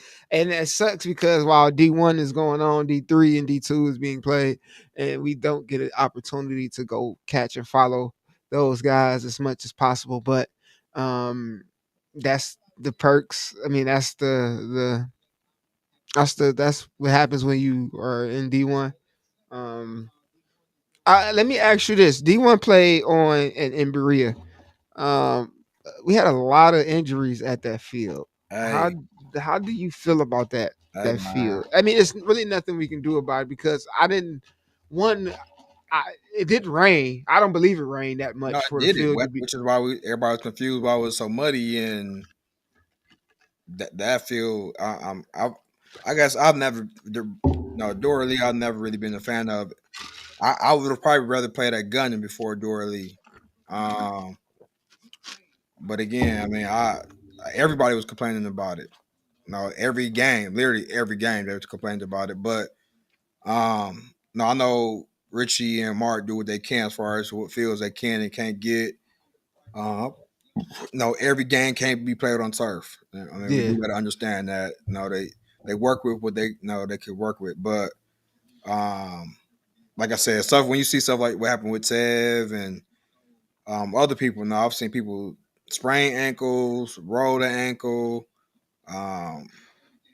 it sucks because while D1 is going on, D3 and D2 is being played, and we don't get an opportunity to go catch and follow those guys as much as possible. But um, that's the perks. I mean, that's what happens when you are in D1. Um, let me ask you this: D1 played in Berea. Um, we had a lot of injuries at that field. How hey, how do you feel about hey, that man. field? I mean, it's really nothing we can do about it because I didn't one. It didn't rain. I don't believe it rained that No, much it for the did it, field to be. which is why everybody was confused why it was so muddy and that field. I guess I've never, no, Dora Lee. I've never really been a fan of. I would have probably rather played at Gunning before Dora Lee. Um, but again, I mean, I everybody was complaining about it. No, every game, literally every game, they was complaining about it. But no, I know Richie and Mark do what they can as far as what fields they can and can't get. Uh, no, every game can't be played on turf. I mean, we Yeah, do got to understand that. No, they work with what they know they could work with. But um, like I said, stuff when you see stuff like what happened with Tev and other people. Now I've seen people sprain ankles, roll the ankle. Um,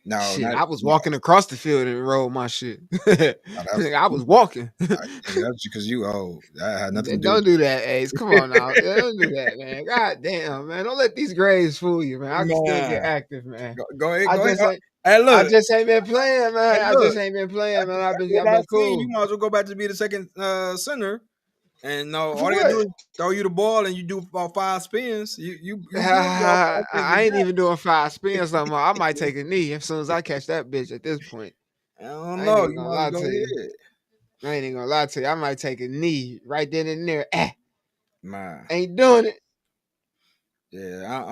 no, shit. not I was no, walking across the field and rolled my shit. that's I was walking. nigga, that's because you old. That had nothing to do with Don't do that, Ace. Come on now. Don't do that, man. God damn, man. Don't let these grades fool you, man. I can still get man. active, man. Go ahead, I go ahead. just ain't Hey, I look, just ain't been playing, hey, man. I look. just ain't been playing, man. I've After been what I've I been seen, you cool. might as well go back to be the second center. And no, For all they gotta what? do is throw you the ball, and you do about 5 spins. You good. You all active I and ain't back. even doing 5 spins no more. I might take a knee as soon as I catch that bitch at this point. I don't I ain't know. even You gonna might as lie well go to you. ahead, I ain't even gonna lie to you. I might take a knee right then and there. man. Ain't doing it. Yeah,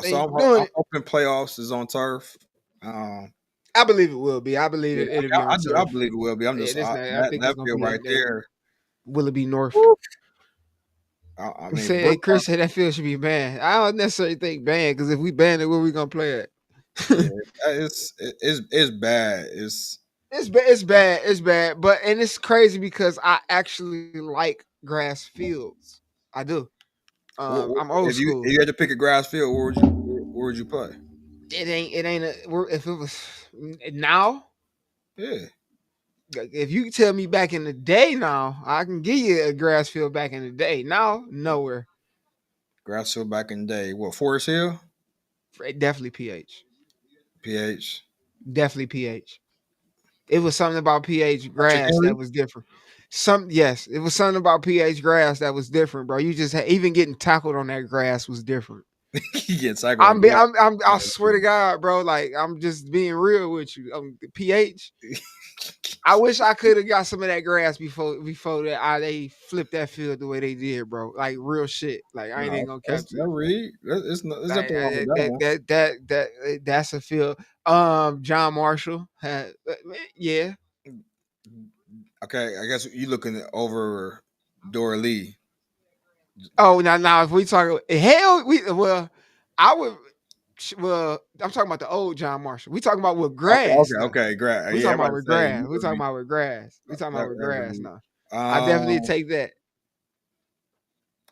so Ain't doing I'm it. hoping playoffs is on turf. Um, I believe it will be. I believe yeah, it'll be I on do. I turf. believe it will be. I'm Yeah, just this night. I that think it's that gonna field be right at that there. Willoughby North. Woo. I He mean, said, hey, Brookline. Chris said that field should be banned. I don't necessarily think banned because if we ban it, where we gonna play it? Yeah, it's bad. It's bad. It's bad. But and it's crazy because I actually like grass fields. I do. I'm old If school. you had to pick a grass field, where would you play? It ain't if it was now. Yeah, If you tell me back in the day now, I can give you a grass field back in the day. Now, nowhere. grass field back in the day. What Forest Hill, Definitely PH. PH, Definitely PH. It was something about pH Patrick grass that Henry. was different. Yes, it was something about pH grass that was different, bro. You just even getting tackled on that grass was different. You get tackled like that. I swear to God, bro. Like I'm just being real with you. The PH. I wish I could have got some of that grass before that they flipped that field the way they did, bro. Like real shit. Like I ain't even No, gonna that's capture that it. read. There's Like nothing wrong with that one. that's a field. John Marshall had, yeah. Okay, I guess you looking over Dora Lee. Oh, now if we talk hell, I would. Well, I'm talking about the old John Marshall. We talking about with Okay, grass okay, now. okay, great. We Yeah, I'm talking about about to with say grass. you We would talking be about with grass. We talking about with that would grass be. now. I definitely Um, take that.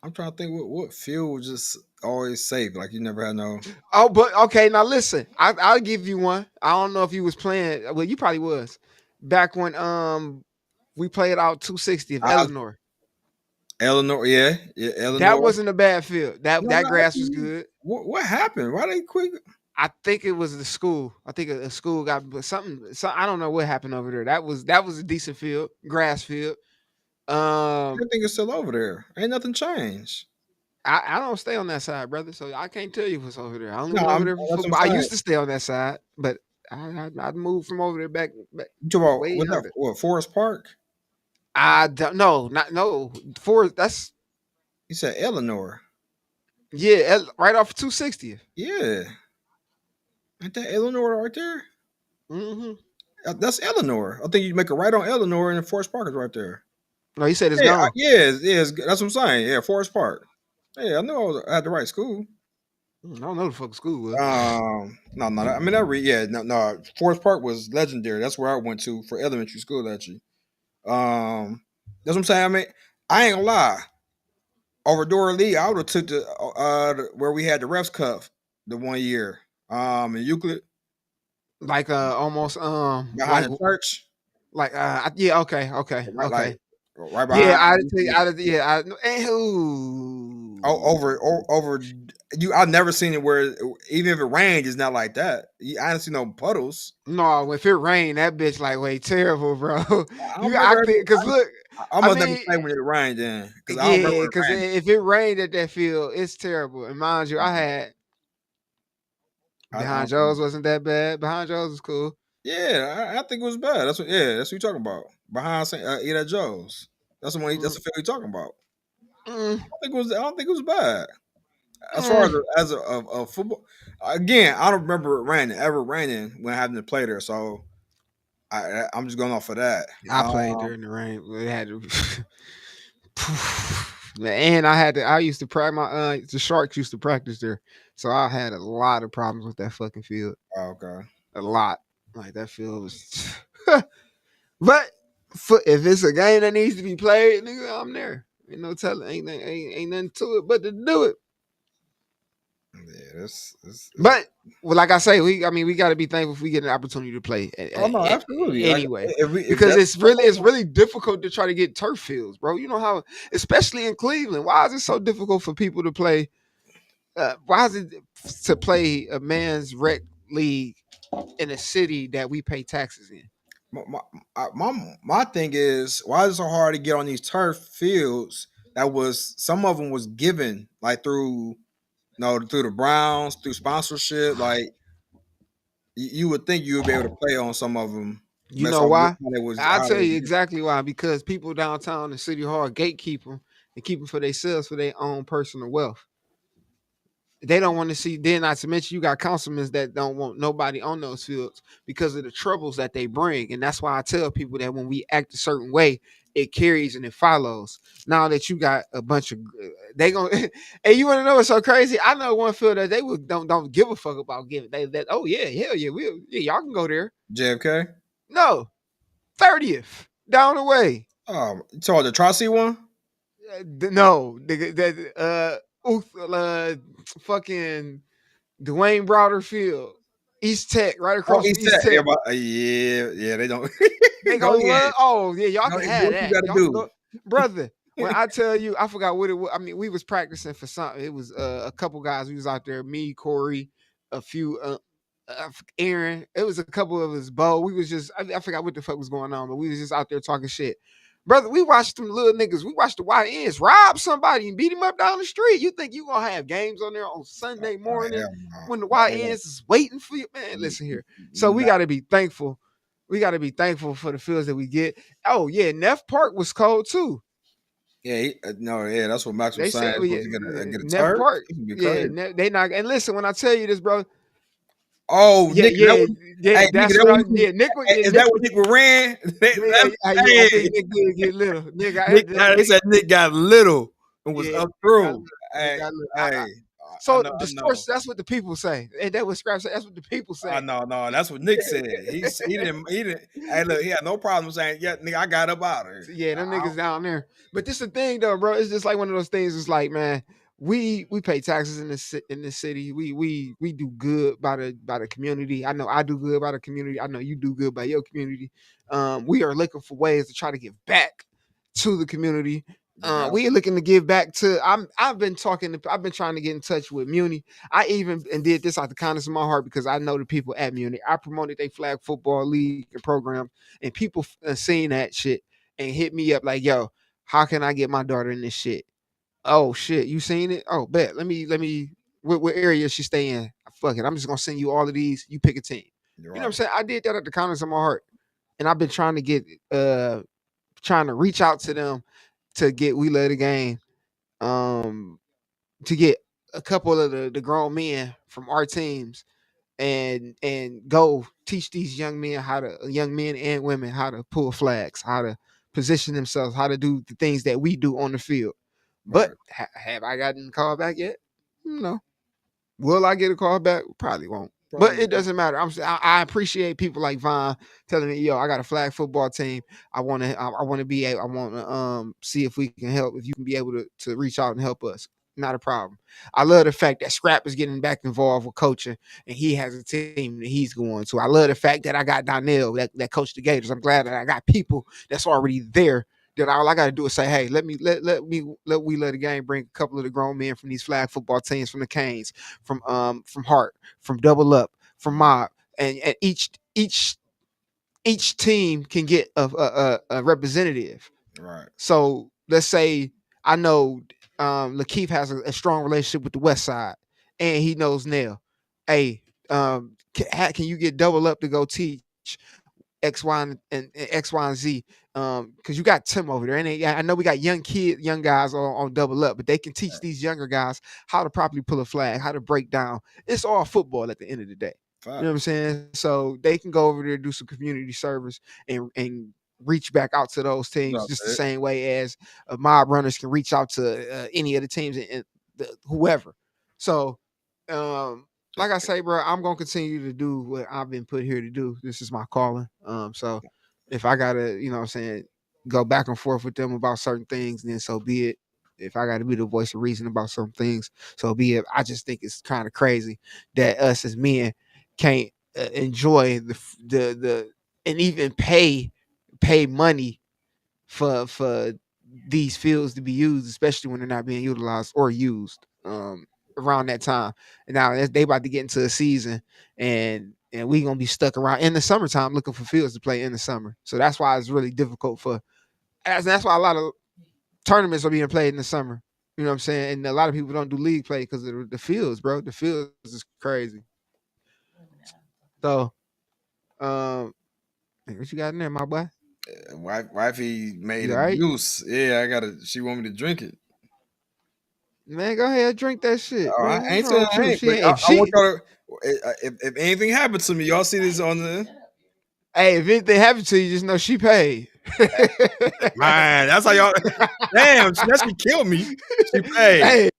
I'm trying to think what field was just always safe. Like you never had no. Oh, but okay, now listen. I'll give you one. I don't know if you was playing. Well, you probably was. Back when we played out 260 of I, Eleanor. Eleanor, yeah, yeah, That Eleanor. wasn't a bad field. That No, that not grass was actually. good. What happened? Why they quit? I think it was the school. I think a school got but something. So I don't know what happened over there. That was a decent field, grass field. Um, Everything is still over there. Ain't nothing changed. I don't stay on that side, brother. So I can't tell you what's over there. I only No, went over there for that's what I'm football. I saying. used to stay on that side, but I moved from over there back You talk about way what's that? under. What Forest Park? I don't no, not no. For that's You said Eleanor. yeah, right off 260th. Yeah, ain't that Eleanor right there? Mm-hmm. That's Eleanor. I think you make a right on Eleanor and Forest Park is right there. No, he said it's Yeah, gone. that's what I'm saying. Yeah, Forest Park. Yeah, I knew I had the right school. I don't know the fuck school was. No. I mean, yeah, no. Forest Park was legendary. That's where I went to for elementary school, actually. That's what I'm saying. I mean, I ain't gonna lie. Over Dora Lee, I would have took where we had the refs cuff the one year. In Euclid Like almost behind the church, yeah, right, okay. like right Yeah, behind. yeah, and who Over you. I've never seen it where even if it rained, it's not like that. I didn't see no puddles. no, if it rained, that bitch like way terrible, bro. I don't You remember. I think because look, I I must never mean, played when it rained then, because I don't remember yeah, it because raining. if it rained at that field, it's terrible. And mind you, I had I behind don't think. Joe's wasn't that bad. Behind Joe's was cool. Yeah, I think it was bad. That's what you talking about. Behind St. Eda Joe's. That's the one. That's Mm, the field you talking about. mm, I don't think it was bad. As far mm. as a football, again, I don't remember it raining ever raining when having to play there. So I'm just going off of that. I played during the rain. But it had to. And I had to. I used to practice my. The Sharks used to practice there, so I had a lot of problems with that fucking field. Okay. A lot. Like that field was. But if it's a game that needs to be played, nigga, I'm there. Ain't no telling. Ain't nothing to it but to do it. Yeah, this. But well, like I say, we got to be thankful if we get an opportunity to play Oh no, absolutely. Like anyway, if because that's it's really difficult to try to get turf fields, bro. You know how, especially in Cleveland, why is it so difficult for people to play? Why is it to play a man's rec league in a city that we pay taxes in? my, my my thing is why is it so hard to get on these turf fields that was some of them was given like through through the Browns through sponsorship like you would think you would be able to play on some of them You based know on why? how they was I'll how they tell was you given. exactly why. Because people downtown in City Hall gatekeep them and keep them for themselves for their own personal wealth. They don't want to see. Then, not to mention, you got councilmen that don't want nobody on those fields because of the troubles that they bring. And that's why I tell people that when we act a certain way, it carries and it follows. Now that you got a bunch of, they gonna, and you want to know what's so crazy? I know one field that they would don't give a fuck about giving. Oh yeah, hell yeah, y'all can go there. JFK. No, 30th down the way. So the Tri-C one. No, fucking Dwayne Browder Field, East Tech, right Oh, across from East East Tech. Yeah, Tech. yeah. They don't They go gonna ahead. love. Oh yeah, y'all Go can ahead, do have what you that. got to Y'all can do. go, brother. When I tell you, I forgot what it was. I mean, we was practicing for something. It was a couple guys. We was out there. Me, Corey, a few, Aaron. It was a couple of us. Bo. We was just. I forgot what the fuck was going on, but we was just out there talking shit. Brother, we watched them little niggas. We watched the YNs rob somebody and beat him up down the street. You think you gonna have games on there on Sunday morning Hell no. when the Yeah. YNs is waiting for you? Man, listen here. So we Nah, gotta be thankful. We gotta be thankful for the fields that we get. Oh yeah, Neff Park was cold too. yeah, no, yeah, that's what Max They was saying. said, well, Supposed yeah, to get a Neff turf. Park. It would be Yeah, crazy. they not. And listen, when I tell you this, bro. Oh, Yeah, nigga, that yeah, was, yeah. hey, nigga, That's that what when I. Yeah, Nick. is Nick. that when Nick ran? Yeah, I Hey, think Nick did get little. Nick, Nick, they Nick. said Nick got little and was Yeah, up Nick got through. little. Nick Hey, got little. hey, I So know, the I know. source, that's what the people say. And that was Scrap said, that's what the people I say. know, no, that's what Nick said. He didn't. Hey, look, he had no problem saying, "Yeah, nigga, I got up out of here." So, yeah, them niggas down there. But this the thing though, bro. It's just like one of those things. It's like, man, we pay taxes in this city. We do good by the community. I know I do good by the community. I know you do good by your community. We are looking for ways to try to give back to the community. Yeah, We are looking to give back to. I've been talking. I've been trying to get in touch with Muni. I even and did this out the kindness of my heart because I know the people at Muni. I promoted their flag football league and program, and people seen that shit and hit me up like, "Yo, how can I get my daughter in this shit?" Oh shit, you seen it? Oh, bet. Let me. What area she stay in? Fuck it. I'm just gonna send you all of these. You pick a team. you're You know what I'm right. saying? I did that at the kindness of my heart, and I've been trying to get trying to reach out to them to get We Love the Game um to get a couple of the grown men from our teams and go teach these young men and women how to pull flags, how to position themselves, how to do the things that we do on the field. But Right. have I gotten called back yet? No. Will I get a call back? Probably won't. But Probably. it doesn't matter. I appreciate people like Vaughn telling me, "Yo, I got a flag football team. I want to be I want to see if we can help. If you can be able to reach out and help us, not a problem." I love the fact that Scrap is getting back involved with coaching, and he has a team that he's going to. I love the fact that I got Donnell that coached the Gators. I'm glad that I got people that's already there that all I got to do is say, hey, let we let the game bring a couple of the grown men from these flag football teams, from the Canes, from Hart, from Double Up, from Mob, and each team can get a representative. Right. So let's say I know Lakeith has a strong relationship with the West Side, and he knows Nell. Hey, can you get Double Up to go teach X, Y, and X, Y, and Z? Because you got Tim over there, and I know we got young guys on Double Up, but they can teach these younger guys how to properly pull a flag, how to break down. It's all football at the end of the day. You know what I'm Facts. saying? So they can go over there, do some community service, and reach back out to those teams That's just the it. same way as mob runners can reach out to any of the teams and whoever. So, like I say, bro, I'm gonna continue to do what I've been put here to do. This is my calling. So if I gotta, you know what I'm saying, go back and forth with them about certain things, then so be it. If I gotta be the voice of reason about some things, so be it. I just think it's kind of crazy that us as men can't enjoy the and even pay money for these fields to be used, especially when they're not being utilized or used around that time. And now they about to get into a season, and we gonna be stuck around in the summertime looking for fields to play in the summer. So that's why it's really difficult that's why a lot of tournaments are being played in the summer. You know what I'm saying? And a lot of people don't do league play because of the fields, bro. The fields is crazy. So, um, hey, what you got in there, my boy? Wifey made You a all right? juice. Yeah, I gotta. She want me to drink it. Man, go ahead, drink that shit, I man. What's ain't wrong saying with I you? ain't, She but if I want she y'all to. If anything happened to me, y'all see this on the. Hey, if anything happens to you, just know she paid. Man, that's how y'all. Damn, that's she killed me. She paid. Hey,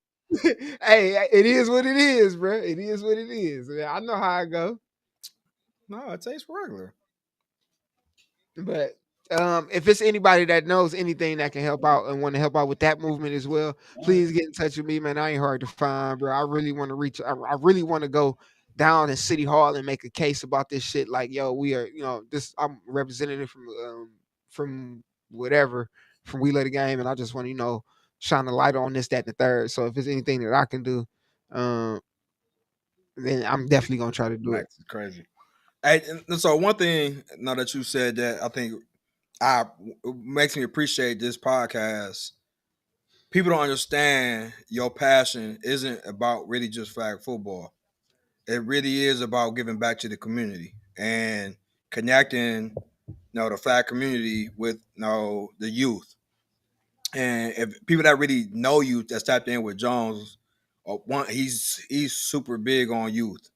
hey, it is what it is, bro. It is what it is. I know how I go. No, it tastes regular. But if it's anybody that knows anything that can help out and want to help out with that movement as well, please get in touch with me, man. I ain't hard to find, bro. I really want to reach. I really want to go down in City Hall and make a case about this shit. Like, yo, we are, this. I'm representative from whatever, from We Let the Game, and I just want to, shine a light on this, that, and the third. So if there's anything that I can do, um, then I'm definitely gonna try to do it. Max is crazy. Hey, and so one thing now that you said that, I think I it makes me appreciate this podcast. People don't understand your passion isn't about really just flag football. It really is about giving back to the community and connecting, the flag community with, the youth. And if people that really know youth that's tapped in with Jones, one he's super big on youth.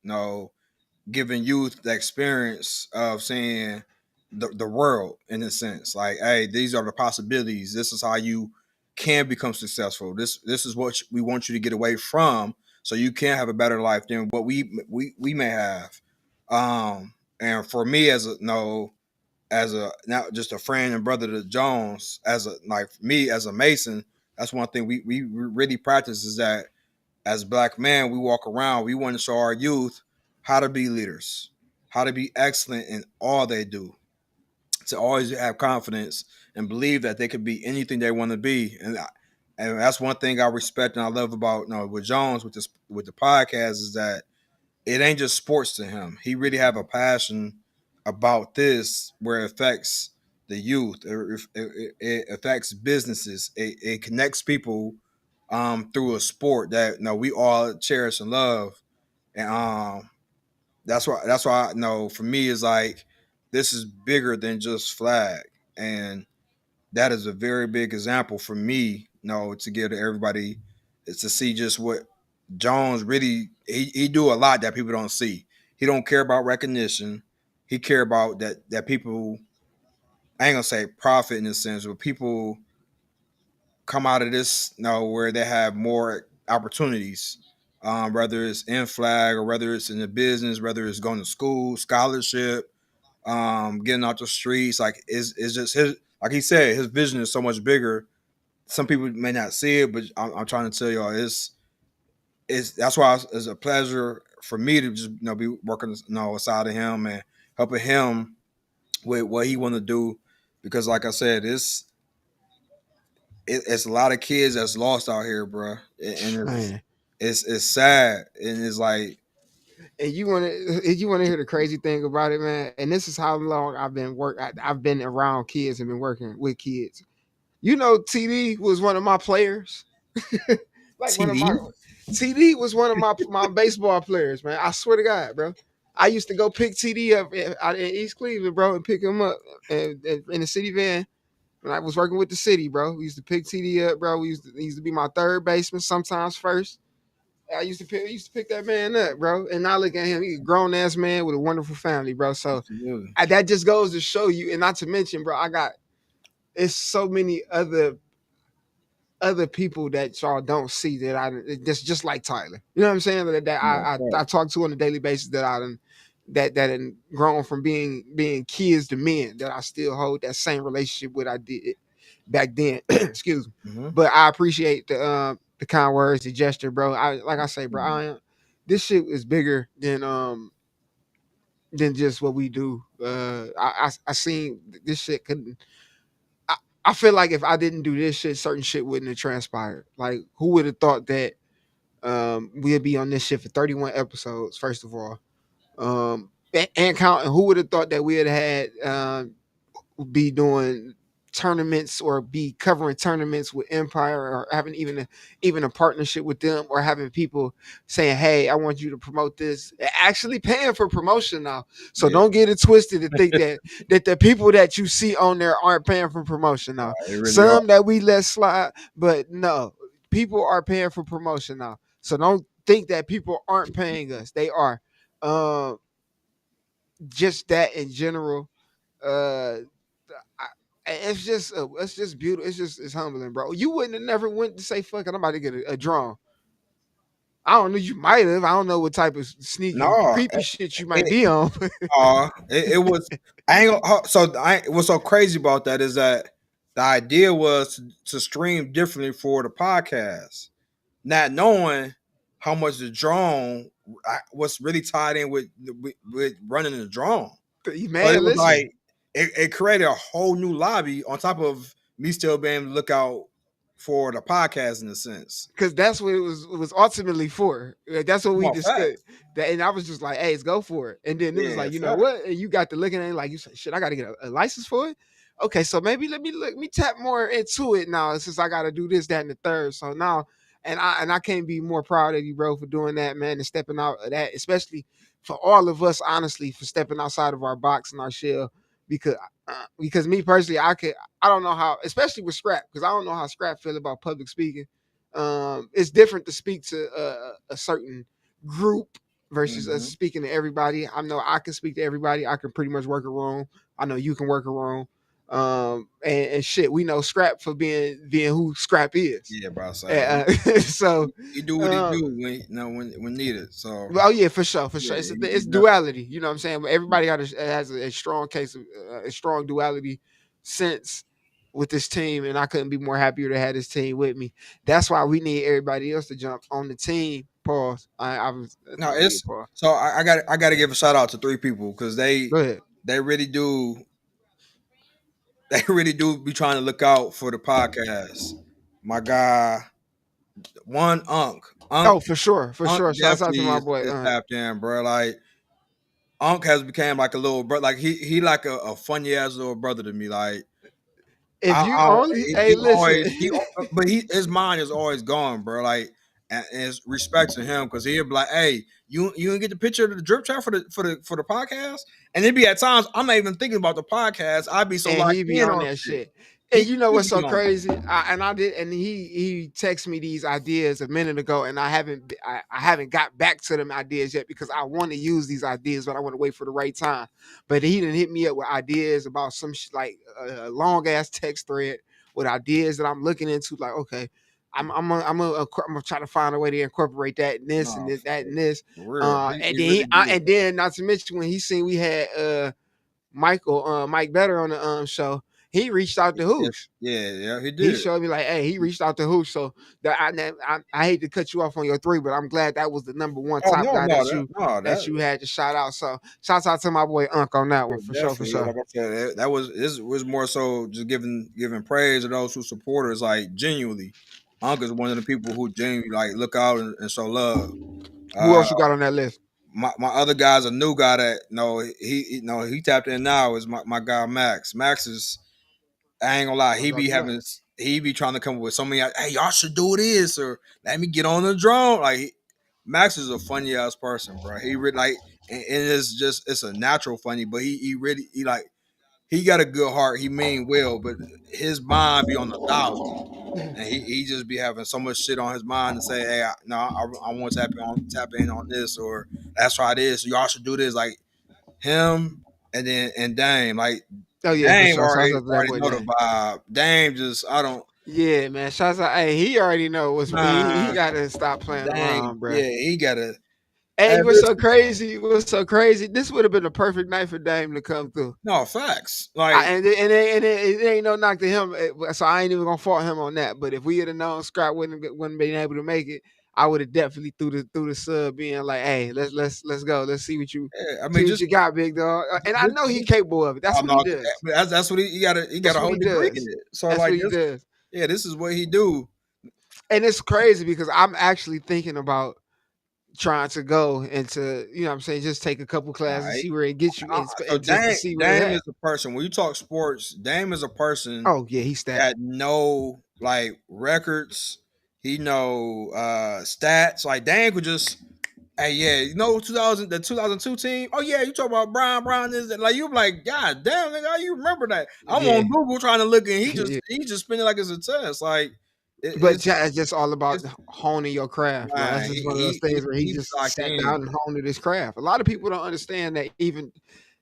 Giving youth the experience of seeing the world in a sense. Like, hey, these are the possibilities. This is how you can become successful. This is what we want you to get away from, so you can have a better life than what we may have. And for me, as a no, as a not just a friend and brother to Jones, as a like me as a Mason, that's one thing we really practice is that as black men, we walk around, we want to show our youth how to be leaders, how to be excellent in all they do, to always have confidence and believe that they could be anything they want to be. And that's one thing I respect and I love about with Jones with the podcast is that it ain't just sports to him. He really have a passion about this where it affects the youth. It affects businesses. It connects people through a sport that we all cherish and love. And that's why for me is like this is bigger than just flag. And that is a very big example for me, to give to everybody is to see just what Jones really he do a lot that people don't see. He don't care about recognition. He care about that people I ain't gonna say profit in a sense, but people come out of this where they have more opportunities. Whether it's in flag or whether it's in the business, whether it's going to school, scholarship, getting out the streets, like it's just his like he said, his vision is so much bigger. Some people may not see it, but I'm trying to tell y'all it's that's why it's a pleasure for me to just be working aside of him and helping him with what he want to do because like I said it's a lot of kids that's lost out here, bro, and Man. it's sad and it's like And you want to hear the crazy thing about it, man? And this is how long I've been around kids and been working with kids. TD was one of my players. Like one of TD. my TD was one of my baseball players, man. I swear to God, bro. I used to go pick TD up out in East Cleveland, bro, and pick him up in the city van when I was working with the city, bro. We used to pick TD up, bro. He used to be my third baseman, sometimes first. I used to pick that man up, bro. And now look at him. He's a grown ass man with a wonderful family, bro. So Absolutely. that just goes to show you, and not to mention, bro, it's so many other people that y'all don't see that just like Tyler. You know what I'm saying? That Yeah, I talk to on a daily basis that that grown from being kids to men that I still hold that same relationship with I did back then. Excuse me. mm-hmm. But I appreciate the kind words, the gesture, bro. Like I say, bro, this shit is bigger than just what we do. I seen this shit couldn't. I feel like if I didn't do this shit, certain shit wouldn't have transpired. Like, who would have thought that we'd be on this shit for 31 episodes? First of all, and counting, who would have thought that we'd had be doing tournaments or be covering tournaments with Empire or having even a partnership with them or having people saying, "Hey, I want you to promote this." Actually paying for promotion now. So Yeah, don't get it twisted to think that the people that you see on there aren't paying for promotion now. it really are. Some that we let slide, but no, people are paying for promotion now. So don't think that people aren't paying us. They are. Um, just that in general. Uh, it's just beautiful. It's humbling, bro. You wouldn't have never went to say, "Fuck it, I'm about to get a drone." I don't know. You might have. I don't know what type of sneaky, No, creepy shit you might it, be on. it was. I ain't so. What's so crazy about that is that the idea was to stream differently for the podcast, not knowing how much the drone was really tied in with running the drone. So it Man, was listen, like it created a whole new lobby on top of me still being able to look out for the podcast in a sense. because that's what it was ultimately for. That's what Come we on, discussed. facts. That, and I was just like, "Hey, let's go for it." And then it was Yeah, like, you know facts. what? And you got to looking at it like you said, "Shit, I got to get a license for it." okay, so maybe let me tap more into it now since I got to do this, that, and the third. So now, and I can't be more proud of you, bro, for doing that, man, and stepping out of that, especially for all of us, honestly, for stepping outside of our box and our shell, because because me personally, I don't know how, especially with Scrap, because I don't know how Scrap feel about public speaking. It's different to speak to a certain group versus us Hmm. speaking to everybody. I know I can speak to everybody. I can pretty much work a room. I know you can work a room. And shit, we know Scrap for being who Scrap is. Yeah, bro. So So, he do what he um, do when when needed. So oh yeah, for sure, for sure. yeah, It's duality. You know what I'm saying? Everybody has a strong case of a strong duality sense with this team, and I couldn't be more happier to have this team with me. That's why we need everybody else to jump on the team. Pause. I was that's no, on me. it's Pause. so I got to give a shout out to three people because Go ahead. they really do they really do be trying to look out for the podcast. My guy, one Oh, for sure, for Unc sure. Shouts out to definitely my boy. is tapped in, bro. Like Unc has become like a little brother. Like he like a funny ass little brother to me. Like If you I only, hey, he listen. always but his mind is always gone, bro. Like and it's respect to him because he'll be like, hey, you didn't get the picture of the drip chat for the podcast, and it be at times I'm not even thinking about the podcast. I'd be so And locked he be in on on that shit. shit. And you know He what's be so on. crazy? I did, and he texted me these ideas a minute ago, and I haven't got back to them ideas yet because I want to use these ideas, but I want to wait for the right time. But he didn't hit me up with ideas about some like a long ass text thread with ideas that I'm looking into. Like, okay, I'm gonna try to find a way to incorporate that and this and No, this, that and this. for real. And He then really do, and bro. then not to mention when he seen we had Mike Better on the show, he reached out to Yeah, Hoosh. yeah, he He did. showed me like, hey, he reached out to Hoosh. So that I hate to cut you off on your three, but I'm glad that was the number one Oh top no, guy no, that no, that you had to shout out. So shouts out to my boy Unc on that one for sure, for definitely. sure. Like I said, that was this was more so just giving praise to those who support us. Like genuinely, Unc is one of the people who genuinely like look out and show love. Who Uh, else you got on that list? my other guy's a new guy that he tapped in now is my guy Max. Max is I ain't gonna lie, Shouts out to Mac. he be trying to come up with so many. Hey, y'all should do this or let me get on the drone. Like Max is a funny ass person, bro. He really like and it's just it's a natural funny, but he really he like he got a good heart. He mean well, but his mind be on 1,000. And he just be having so much shit on his mind to say, hey, I want to tap in on this, or that's try this. Y'all should do this. Like him, and Dame, like Oh yeah, for Dame sure. Shouts out to that already boy know the Dan. vibe. Dame just I don't Yeah, man. Shouts out. Hey, he already know what's he nah. gotta stop playing Dame, around, bro. yeah, he gotta. Hey, Hey, what's so listen, crazy? What's so crazy? This would have been a perfect night for Dame to come through. no facts. Like It ain't no knock to him, so I ain't even gonna fault him on that. But if we had known Scott wouldn't been able to make it, I would have definitely threw the sub, being like, "Hey, let's go, let's yeah, I see mean, what you got, big dog." And I know he's just capable of it. That's oh what no, he does. that's what he got That's a what whole he degree in does. it. So That's like what he this, does. yeah, this is what he do. And it's crazy because I'm actually thinking about trying to go into, you know what I'm saying, just take a couple All classes, right. see where it gets you, So and just to see where it Dame at. is a person. When you talk sports, Dame is a person Oh yeah, he's that. that know like records. He know stats. Like Dame could just, hey yeah, 2002 team. Oh yeah, you talk about Brian this that. Like you like, God damn, nigga, how you remember that? I'm Yeah. on Google trying to look, and Yeah. he just spinning like it's a test. Like But it's just all about it's honing your craft, bro. That's man, just one of those things where he he be just locked sat in. down and honed his craft. A lot of people don't understand that even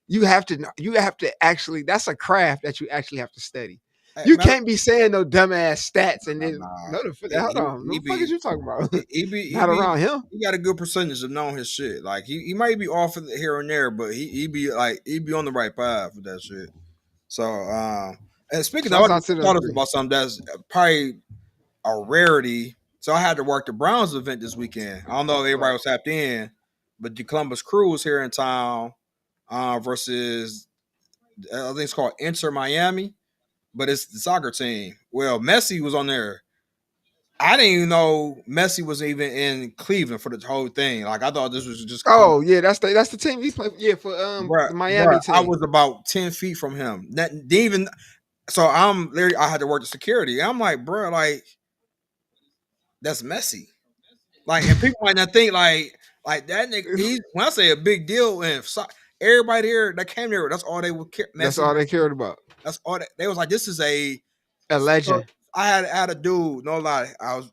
you have to actually, that's a craft that you actually have to study. Hey, You matter can't be saying no dumbass stats and then nah, no hold on. he What the fuck is be you talking about? he Not be around him. he got a good percentage of knowing his shit. Like he might be off of it here and there, but he be like he be on the right path with that shit. So and speaking of, I Shouts out just to them thought three. about something that's probably a rarity. So I had to work the Browns event this weekend. I don't know if everybody Right. was tapped in, but the Columbus Crew was here in town versus I think it's called Inter Miami, but it's the soccer team. Well, Messi was on there. I didn't even know Messi was even in Cleveland for the whole thing. Like I thought this was just Oh yeah, that's the team he played. Yeah, for bruh, the Miami I team. was about 10 feet from him. That didn't even So I'm literally I had to work the security. I'm like, bro, like that's messy. Like, and people might not think like that nigga. He's when I say a big deal, and everybody here that came here, that's all they were That's messy. all they cared about. That's all they was like. This is a. A So legend. I had a dude. No lie, I was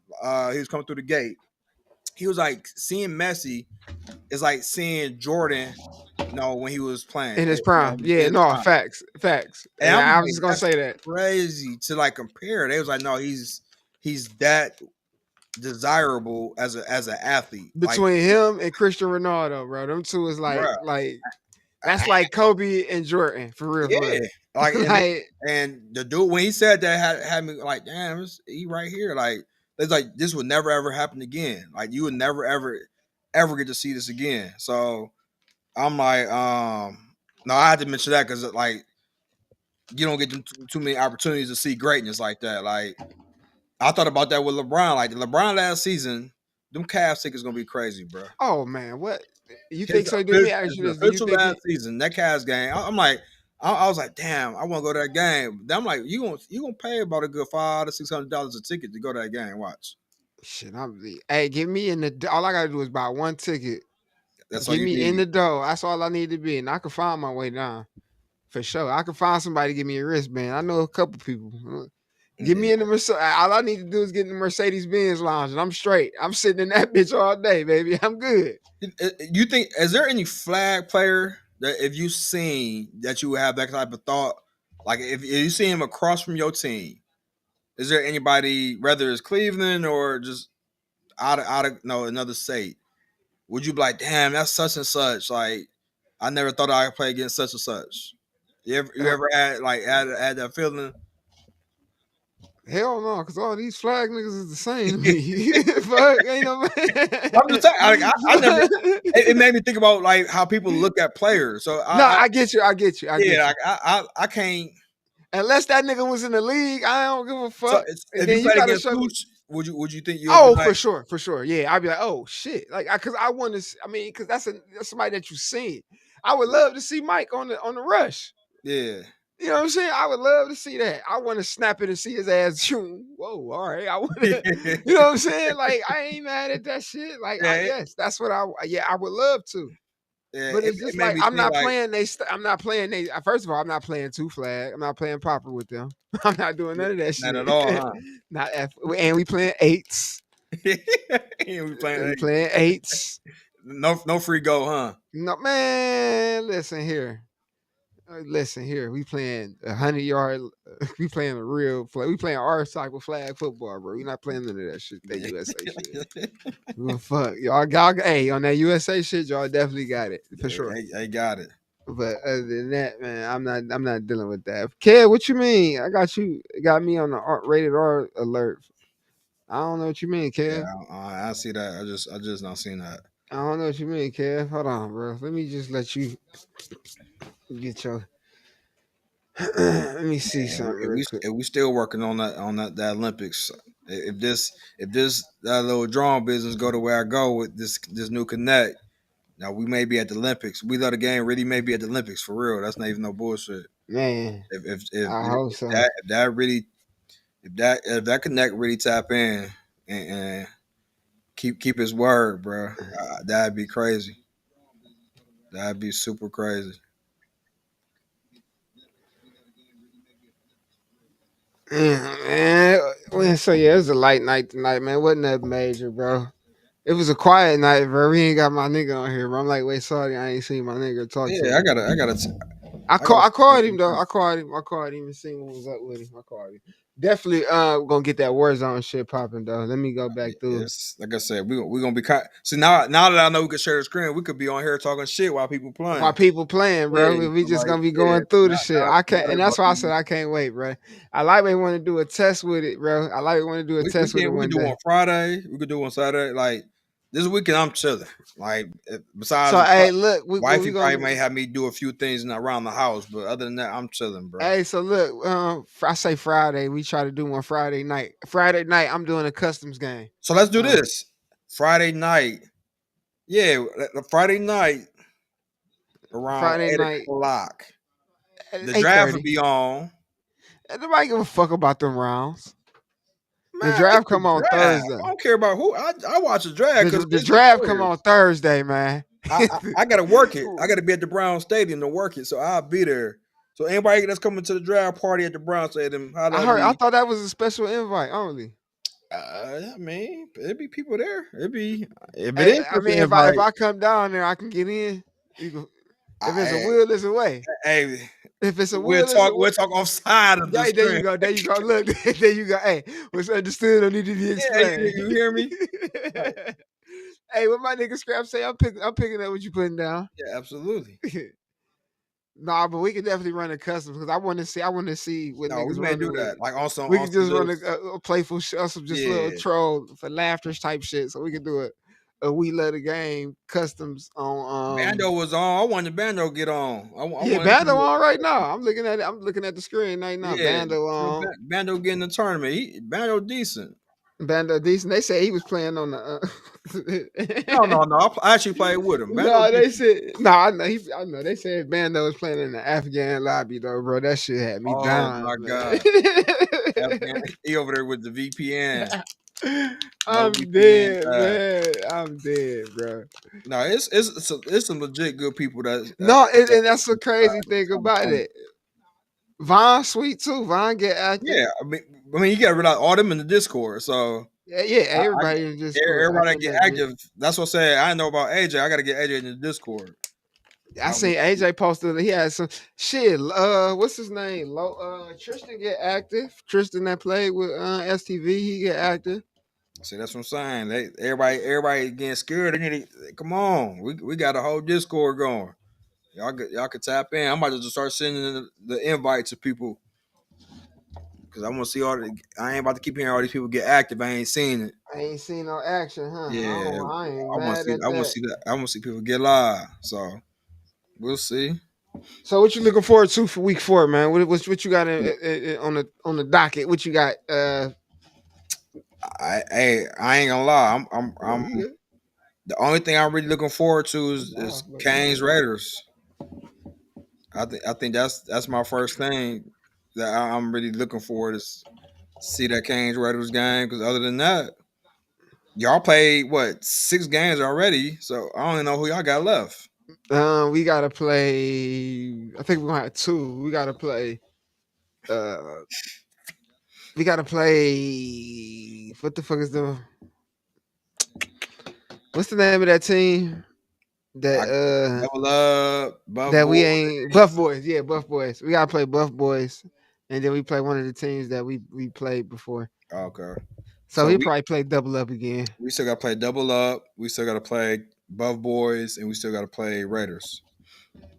he was coming through the gate. He was like seeing Messi is like seeing Jordan. No, when he was playing, In his you know, prime. in Yeah, his no, prime. facts. Facts. And And I'm I was like, just gonna that's say that. crazy to like compare. They was like, no, he's that desirable as an athlete. Like, Between him and Cristiano Ronaldo, bro. Them two is bro, like that's like Kobe and Jordan, for real, for yeah. real. Like, Like, and the dude when he said that had me like, damn, he right here. Like, it's like this would never ever happen again. Like, you would never ever get to see this again. So I'm like, no, I had to mention that because like you don't get too many opportunities to see greatness like that. Like, I thought about that with LeBron. Like LeBron last season, them Cavs tickets gonna be crazy, bro. oh man, what you think His so? Let me ask you his this. Do you official think last he season, that Cavs game. I'm like, I was like, damn, I want to go to that game. Then I'm like, you gonna pay about a good $500 to $600 a ticket to go to that game. Watch. shit, hey, get me in the all I gotta do is buy one ticket. That's all Get you me in need. the door. That's all I need to be. And I can find my way down. For sure. I can find somebody to give me a wristband. I know a couple people. Get Yeah. me in the Mercedes. All I need to do is get in the Mercedes Benz lounge and I'm straight. I'm sitting in that bitch all day, baby. I'm good. You think is there any flag player that if you seen that you would have that type of thought? Like if you see him across from your team, is there anybody, whether it's Cleveland or just out of no another state? Would you be like, damn, that's such and such? Like, I never thought I could play against such and such. You Uh, ever had like had that feeling? Hell no, because all these flag niggas is the same to me. Fuck, ain't no I'm just saying, I never. It man. made me think about like how people look at players. So No, I get you. I get you. I yeah, get you. like, I can't. Unless that nigga was in the league, I don't give a So fuck. And if you then you played gotta against show me. Pooch, would you think you would be Oh, like, for sure. Yeah, I'd be like, oh shit, like, cause I want to. I mean, cause that's somebody that you seen. I would love to see Mike on the rush. yeah, You know what I'm saying? I would love to see that. I want to snap it and see his ass shoot. Whoa, all right. I want to. You know what I'm saying? Like, I ain't mad at that shit. Like, yeah, yes, that's what yeah, I would love to. yeah? But It, it's it just made like me I'm think not like, playing. I'm not playing. First of all, I'm not playing two flag. I'm not playing popper with them. I'm not doing none of that not at shit. all, huh? Not and we playing eights. We playing We playing eights. no free go, huh? No man, listen here. Listen here. We playing 100 yard. We playing a real play. We playing our type of flag football, bro. We not playing none of that shit. That Yeah. USA shit. Well, fuck y'all. Hey, on that USA shit, y'all definitely got it for sure. I got it. But other than that, man, I'm not dealing with that. Kid, what you mean? I got you. Got me on the rated R alert. I don't know what you mean, Yeah, Kev. I see that. I just not seen that. I don't know what you mean, Kev. Hold on, bro. Let me just let you get your. Let me see And something real quick. if we still working on that the Olympics, if this that little drawing business go the way I go with this new connect, now we may be at the Olympics. We let the game really may be at the Olympics for real. That's not even no bullshit. Man, I hope so. That really if that connect really tap in and keep his word, bro, that'd be crazy. That'd be super crazy. Yeah, man. Well, so yeah, it was a light night tonight, man. Wasn't that major, bro? It was a quiet night, bro. We ain't got my nigga on here, bro. I'm like, wait, sorry, I ain't seen my nigga. Talk to Yeah, him. I gotta. I called him though. I called him and seen what was up with him. I called him. Definitely gonna get that Warzone shit popping though. Let me go back through. Yes, like I said, we gonna be kind. See now that I know we can share the screen, we could be on here talking shit while people While playing. people playing, Yeah, bro. We I'm just like, gonna be yeah. going through the shit. Now I we can't worry and that's about why I these. said I can't wait, bro. I like we want to do a test with it, bro. I like we want to do a We test with it can we can one do day. on Friday. We could do on Saturday. Like this weekend, I'm chilling. Like So besides, hey, look, what we wifey probably gonna may have me do a few things around the house, but other than that, I'm chilling, bro. hey, so look, I say Friday. We try to do one Friday night. Friday night, I'm doing a customs game. So let's do Uh, this Friday night. Yeah, Friday night around Friday eight night o'clock. at The draft will 8:30. be on. Nobody give a fuck about them rounds. The Man, it's draft the come on draft. I Thursday. don't care about who. I watch the draft because The it's the draft come on players. Thursday, man. I gotta work it. I gotta be at the Brown Stadium to work it, so I'll be there. So anybody that's coming to the draft party at the Brown Stadium, holla at I me. thought that was a special invite only. I mean, it'd be people there. It'd be if it Hey, is I special mean, if invite. I come down there, I can get in. You can, if it's a I, will, it's a way. hey, If it's a we'll will, it's a talk. way. We'll talk off side of the There you screen. go. There you go. Look, there you go. Hey, what's understood don't need to be Yeah, explained. you hear me? Right. Hey, what my nigga Scrap say? I'm picking up what you putting down. Yeah, absolutely. Nah, but we can definitely run a custom because I want to see what No, we niggas may do running with. that. Like We on can some just run just a playful show, some just little yeah. troll for laughter type shit. So we can do it. We let a game customs on Bando was on. I wanted Bando to get on. I yeah, wanted him Bando to on right now. I'm looking at it. I'm looking at the screen right now. yeah. Bando on. Bando get in the tournament. Bando decent. Bando decent. They say he was playing on the. No, no. I actually played with him. Bando No, they decent. said no. I know. I know. They said Bando was playing in the Afghan lobby though, bro. That shit had me Oh dying, my man. god. Afghan, he over there with the VPN. No I'm VPN. dead, man. I'm dead, bro. No, it's some legit good people No, that and that's the crazy thing on the about tournament. it. Von sweet too. Von get active. Yeah, I mean, you got to realize all them in the Discord. So Yeah, yeah. I Everybody in Discord. I everybody that think get that bitch. active. That's what I say. I know about AJ. I got to get AJ in the Discord. I seen AJ posted. He had some shit. What's his name? Tristan get active. Tristan that played with STV. He get active. See, that's what I'm saying. Everybody getting scared. They need to come on. We got a whole Discord going. Y'all could tap in. I'm about to just start sending the invite to people because I want to see all the. I ain't about to keep hearing all these people get active. I ain't seen it. I ain't seen no action, huh? Yeah, I ain't I want to mad see. at I want to that. see that. I want to see people get live. So we'll see. So what you looking forward to for week 4, man? What you got on the docket? What you got? I ain't gonna lie. No, you good. The only thing I'm really looking forward to is Nah, but you Canes good. Raiders. I think that's my first thing that I'm really looking forward to see that Canes Raiders game. Because other than that, y'all played what 6 games already, so I don't even know who y'all got left. We gotta play. I think we're gonna have 2. We gotta play. Uh, we gotta play. What the fuck is the? What's the name of that team? I That Double up, Buff that we Boy. ain't Buff Boys. Yeah, Buff Boys. We gotta play Buff Boys, and then we play one of the teams that we played before. Okay, So so he probably play double up again. we still got to play Double Up. We still got to play Buff Boys, and we still got to play Raiders.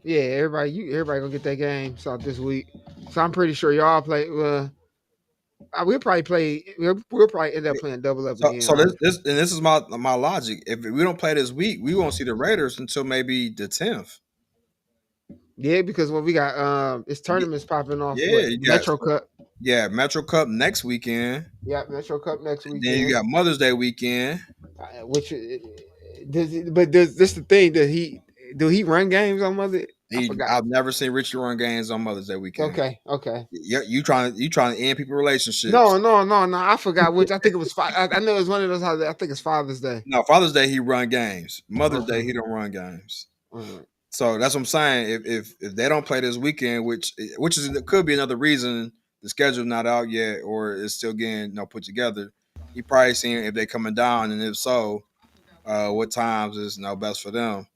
Yeah, everybody gonna get that game so this week. So I'm pretty sure y'all play. We'll probably play. We'll probably end up playing double up So, again. so this, Honestly. this and this is my logic. If we don't play this week, we won't see the Raiders until maybe the 10th. Yeah, because when we got it's tournaments popping off. Yeah, What you got Metro Cup? Metro Cup next weekend. Yeah, Metro Cup next Then you weekend. got Mother's Day weekend. Which does this the thing that do he run games on Mother? I forgot. I've never seen Richie run games on Mother's Day weekend. Okay, okay. You trying to end people relationships? No, no, no, no. I forgot which. I think it was. I know it was one of those. I think it's Father's Day. No, Father's Day he run games. Mother's Day Okay. he don't run games. All right. So that's what I'm saying. If they don't play this weekend, which is could be another reason the schedule's not out yet or it's still getting put together. He probably seeing if they coming down, and if so, what times is best for them.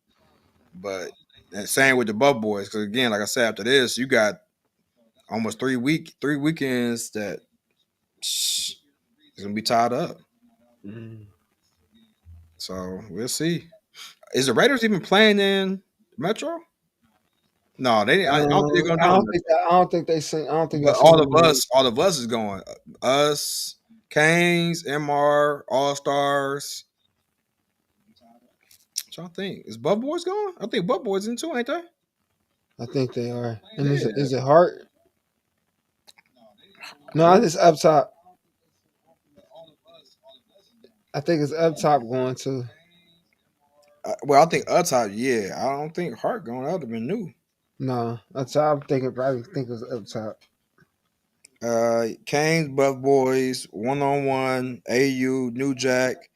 But and same with the Bub Boys, because again, like I said, after this, you got almost 3 weekends that is gonna be tied up. Mm. So we'll see. Is the Raiders even playing in Metro? No, they. I don't think they're gonna do it. I don't think they sing. I don't think they But sing them in. all of us is going. Us, Canes, MR, All Stars. I think is Bub Boys going? I think Bub Boys in too, ain't they? I think they are. And Yeah. is it Hart? No, it's up top. I think it's up top going to. Well, I think Utah. Yeah, I don't think Hart going. That would have been new. No, up top. I'm thinking probably think it was up top. Canes, Buff Boys, One on One, AU, New Jack,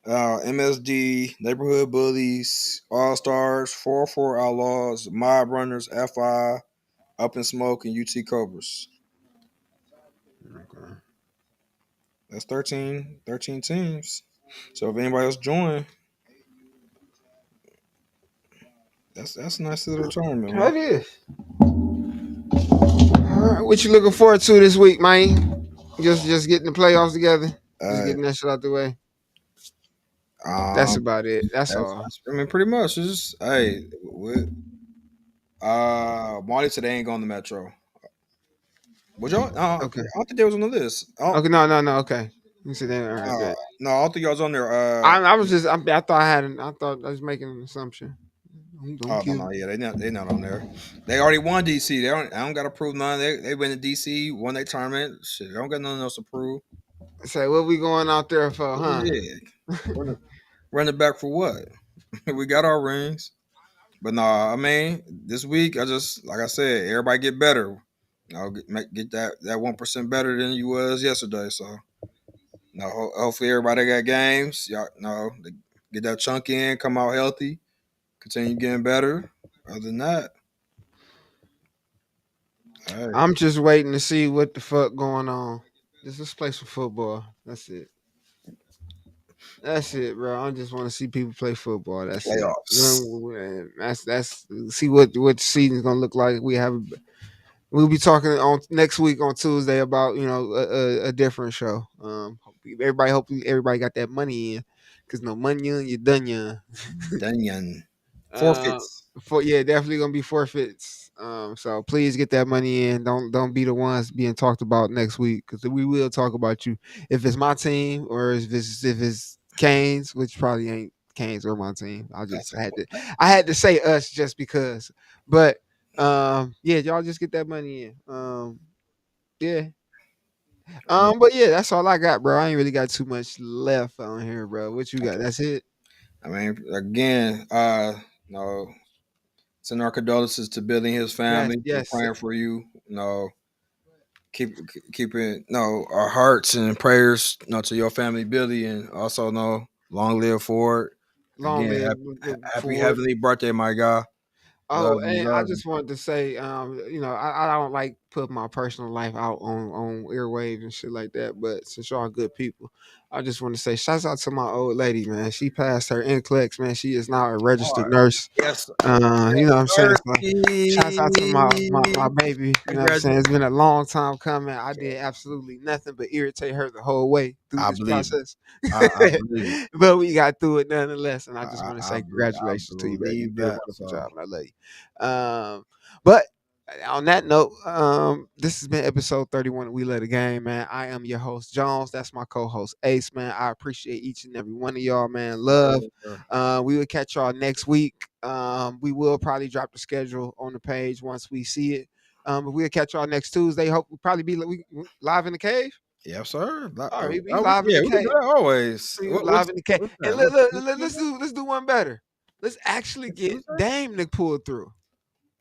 MSD, Neighborhood Bullies, All Stars, 4-4 Outlaws, Mob Runners, FI, Up in Smoke, and UT Cobras. Okay. That's 13 teams. So if anybody else join, that's a nice little tournament, man. That is. All right, what you looking forward to this week, man? Just getting the playoffs together. Just Uh, getting that shit out the way. That's um, about it. That's all. I mean, pretty much. It's just hey, Marty today ain't going to Metro. Would y'all? I Okay. don't think they was on the list. Okay. No. No. No. Okay. You said that. All right. Uh, Bet. no, I don't think y'all was on there. I was just. I thought I had. I thought I was making an assumption. Don't Oh no, kill no, me. yeah, they not on there. They already won DC. I don't got to prove none. They went to DC, won their tournament. Shit, they don't got nothing else to prove. Say what we going out there for, huh? Yeah, running, running back for what? We got our rings, but no, I mean this week I just like I said, everybody get better. Get that 1% better than you was yesterday. So no, hopefully everybody got games. Y'all no, get that chunk in, come out healthy, continue getting better. Other than that, hey. I'm just waiting to see what the fuck going on. Just play some football. That's it. That's it, bro. I just want to see people play football. That's it. Playoffs. That's see what the season's gonna look like. We'll be talking on next week on Tuesday about a different show. Hopefully everybody got that money in, cause no money in, you done ya. Dunyan. Uh, Forfeits. for yeah, definitely gonna be forfeits. So please get that money in. Don't be the ones being talked about next week, because we will talk about you if it's my team or if it's Canes, which probably ain't Canes or my team. That's a I had to say us just because, but yeah, y'all just get that money in. Yeah. But yeah, that's all I got, bro. I ain't really got too much left on here, bro. What you got? okay. That's it. I mean, again, no, send our condolences to Billy and his Yes, family. We're yes. praying for you. No, keeping no our hearts and prayers to your family, Billy, and also no long live Ford. Long Again, live happy Ford. heavenly birthday, my guy. Oh, Love you, and I love you. just wanted to say, I don't like put my personal life out on airwaves and shit like that. But since y'all good people, I just want to say, shouts out to my old lady, man. She passed her NCLEX, man. She is now a All registered right. nurse. Yes, You know what yes, I'm saying? So, shouts out to my Sirski. baby. You know what I'm saying? Congratulations. It's been a long time coming. I did absolutely nothing but irritate her the whole way through I this believe it. process. I believe it. But we got through it nonetheless. And I just want to say I congratulations to you, baby. You believe did a that. wonderful So job, and I love you. But on that note, this has been episode 31 of We Love the Game, man. I am your host, Jones. That's my co-host, Ace, man. I appreciate each and every one of y'all, man. Love. sir. We will catch y'all next week. We will probably drop the schedule on the page once we see it. But we'll catch y'all next Tuesday. Hope we'll probably be live in the cave. Yes, sir. All right, we be live in Yeah, the we can do cave. that always. We live in the cave. What's And that? let's do one better. Let's actually What's get Tuesday? Dame to pull through.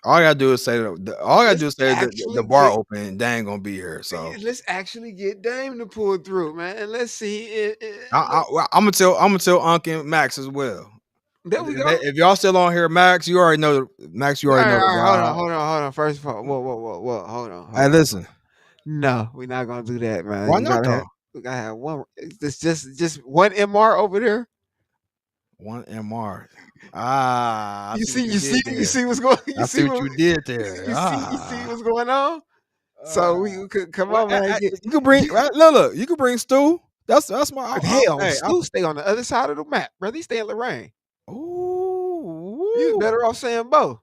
All I gotta do is all I gotta Let's do is say the actually bar get open. They ain't gonna be here. So let's actually get Dame to pull through, man. And let's see I'm gonna tell Unc and Max as well. there we go. If y'all still on here, Max, you already know. Max, you All already right, know the all right, vibe. hold on. First of all, whoa. Hey, Hold on. listen. No, we're not gonna do that, man. Why not though? We gotta have one. It's just one MR over there. One MR. Ah, I see what you did You there. see what's going. I see what you did there. You see Ah. what's going on. Uh, So we could come well, on, man. you can bring look. You can bring Stu. That's my. Hell, Hey, Stu stay on the other side of the map, brother. He stay in Lorraine. You ooh. better off saying both.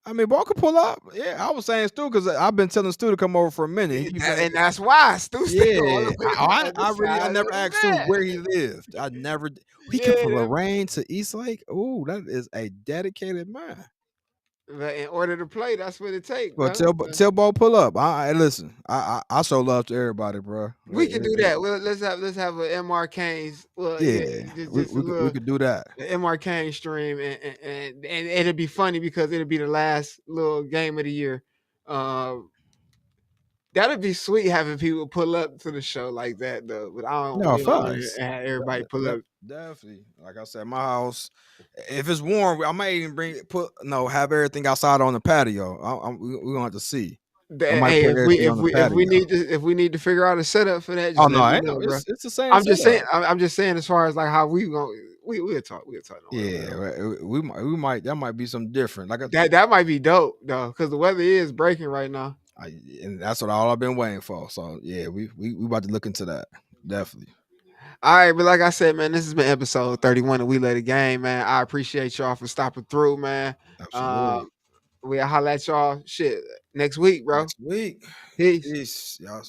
I mean, Bo could pull up. Yeah, I was saying Stu because I've been telling Stu to come over for a minute. He keeps saying, And that's why Stu stay all "Yeah." the way on the other I side of never the asked Stu where he map. lived. I never. He came from Yeah, Lorraine to East Lake. Ooh, that is a dedicated man. but in order to play, that's what it take, Well, bro. tell Bo pull up. Listen. I show love to everybody, bro. We can do that. Well, let's have a MR Kane's. Well, yeah, Yeah, just a we little could do that. MR Kane stream, and it'll be funny because it'll be the last little game of the year. Uh, that'd be sweet having people pull up to the show like that though. But I don't. No, We don't want facts. to have everybody pull up. Definitely. Like I said, my house. If it's warm, I might even have everything outside on the patio. We gonna have to see. I might Hey, put everything on the if we patio. need to figure out a setup for that, Oh just no, let me I know, know. bro. It's the same I'm just saying. setup. I'm just saying as far as like how we going we'll talk. We'll talk. Don't worry about Yeah, it. we might that might be something different. That might be dope though, because the weather is breaking right now. I, and that's what all I've been waiting for. So yeah, we about to look into that. Definitely. All right, but like I said, man, this has been episode 31 of We Let It Game, man. I appreciate y'all for stopping through, man. Absolutely. We'll holla at y'all shit next week, bro. Next week. Peace. Peace. Y'all.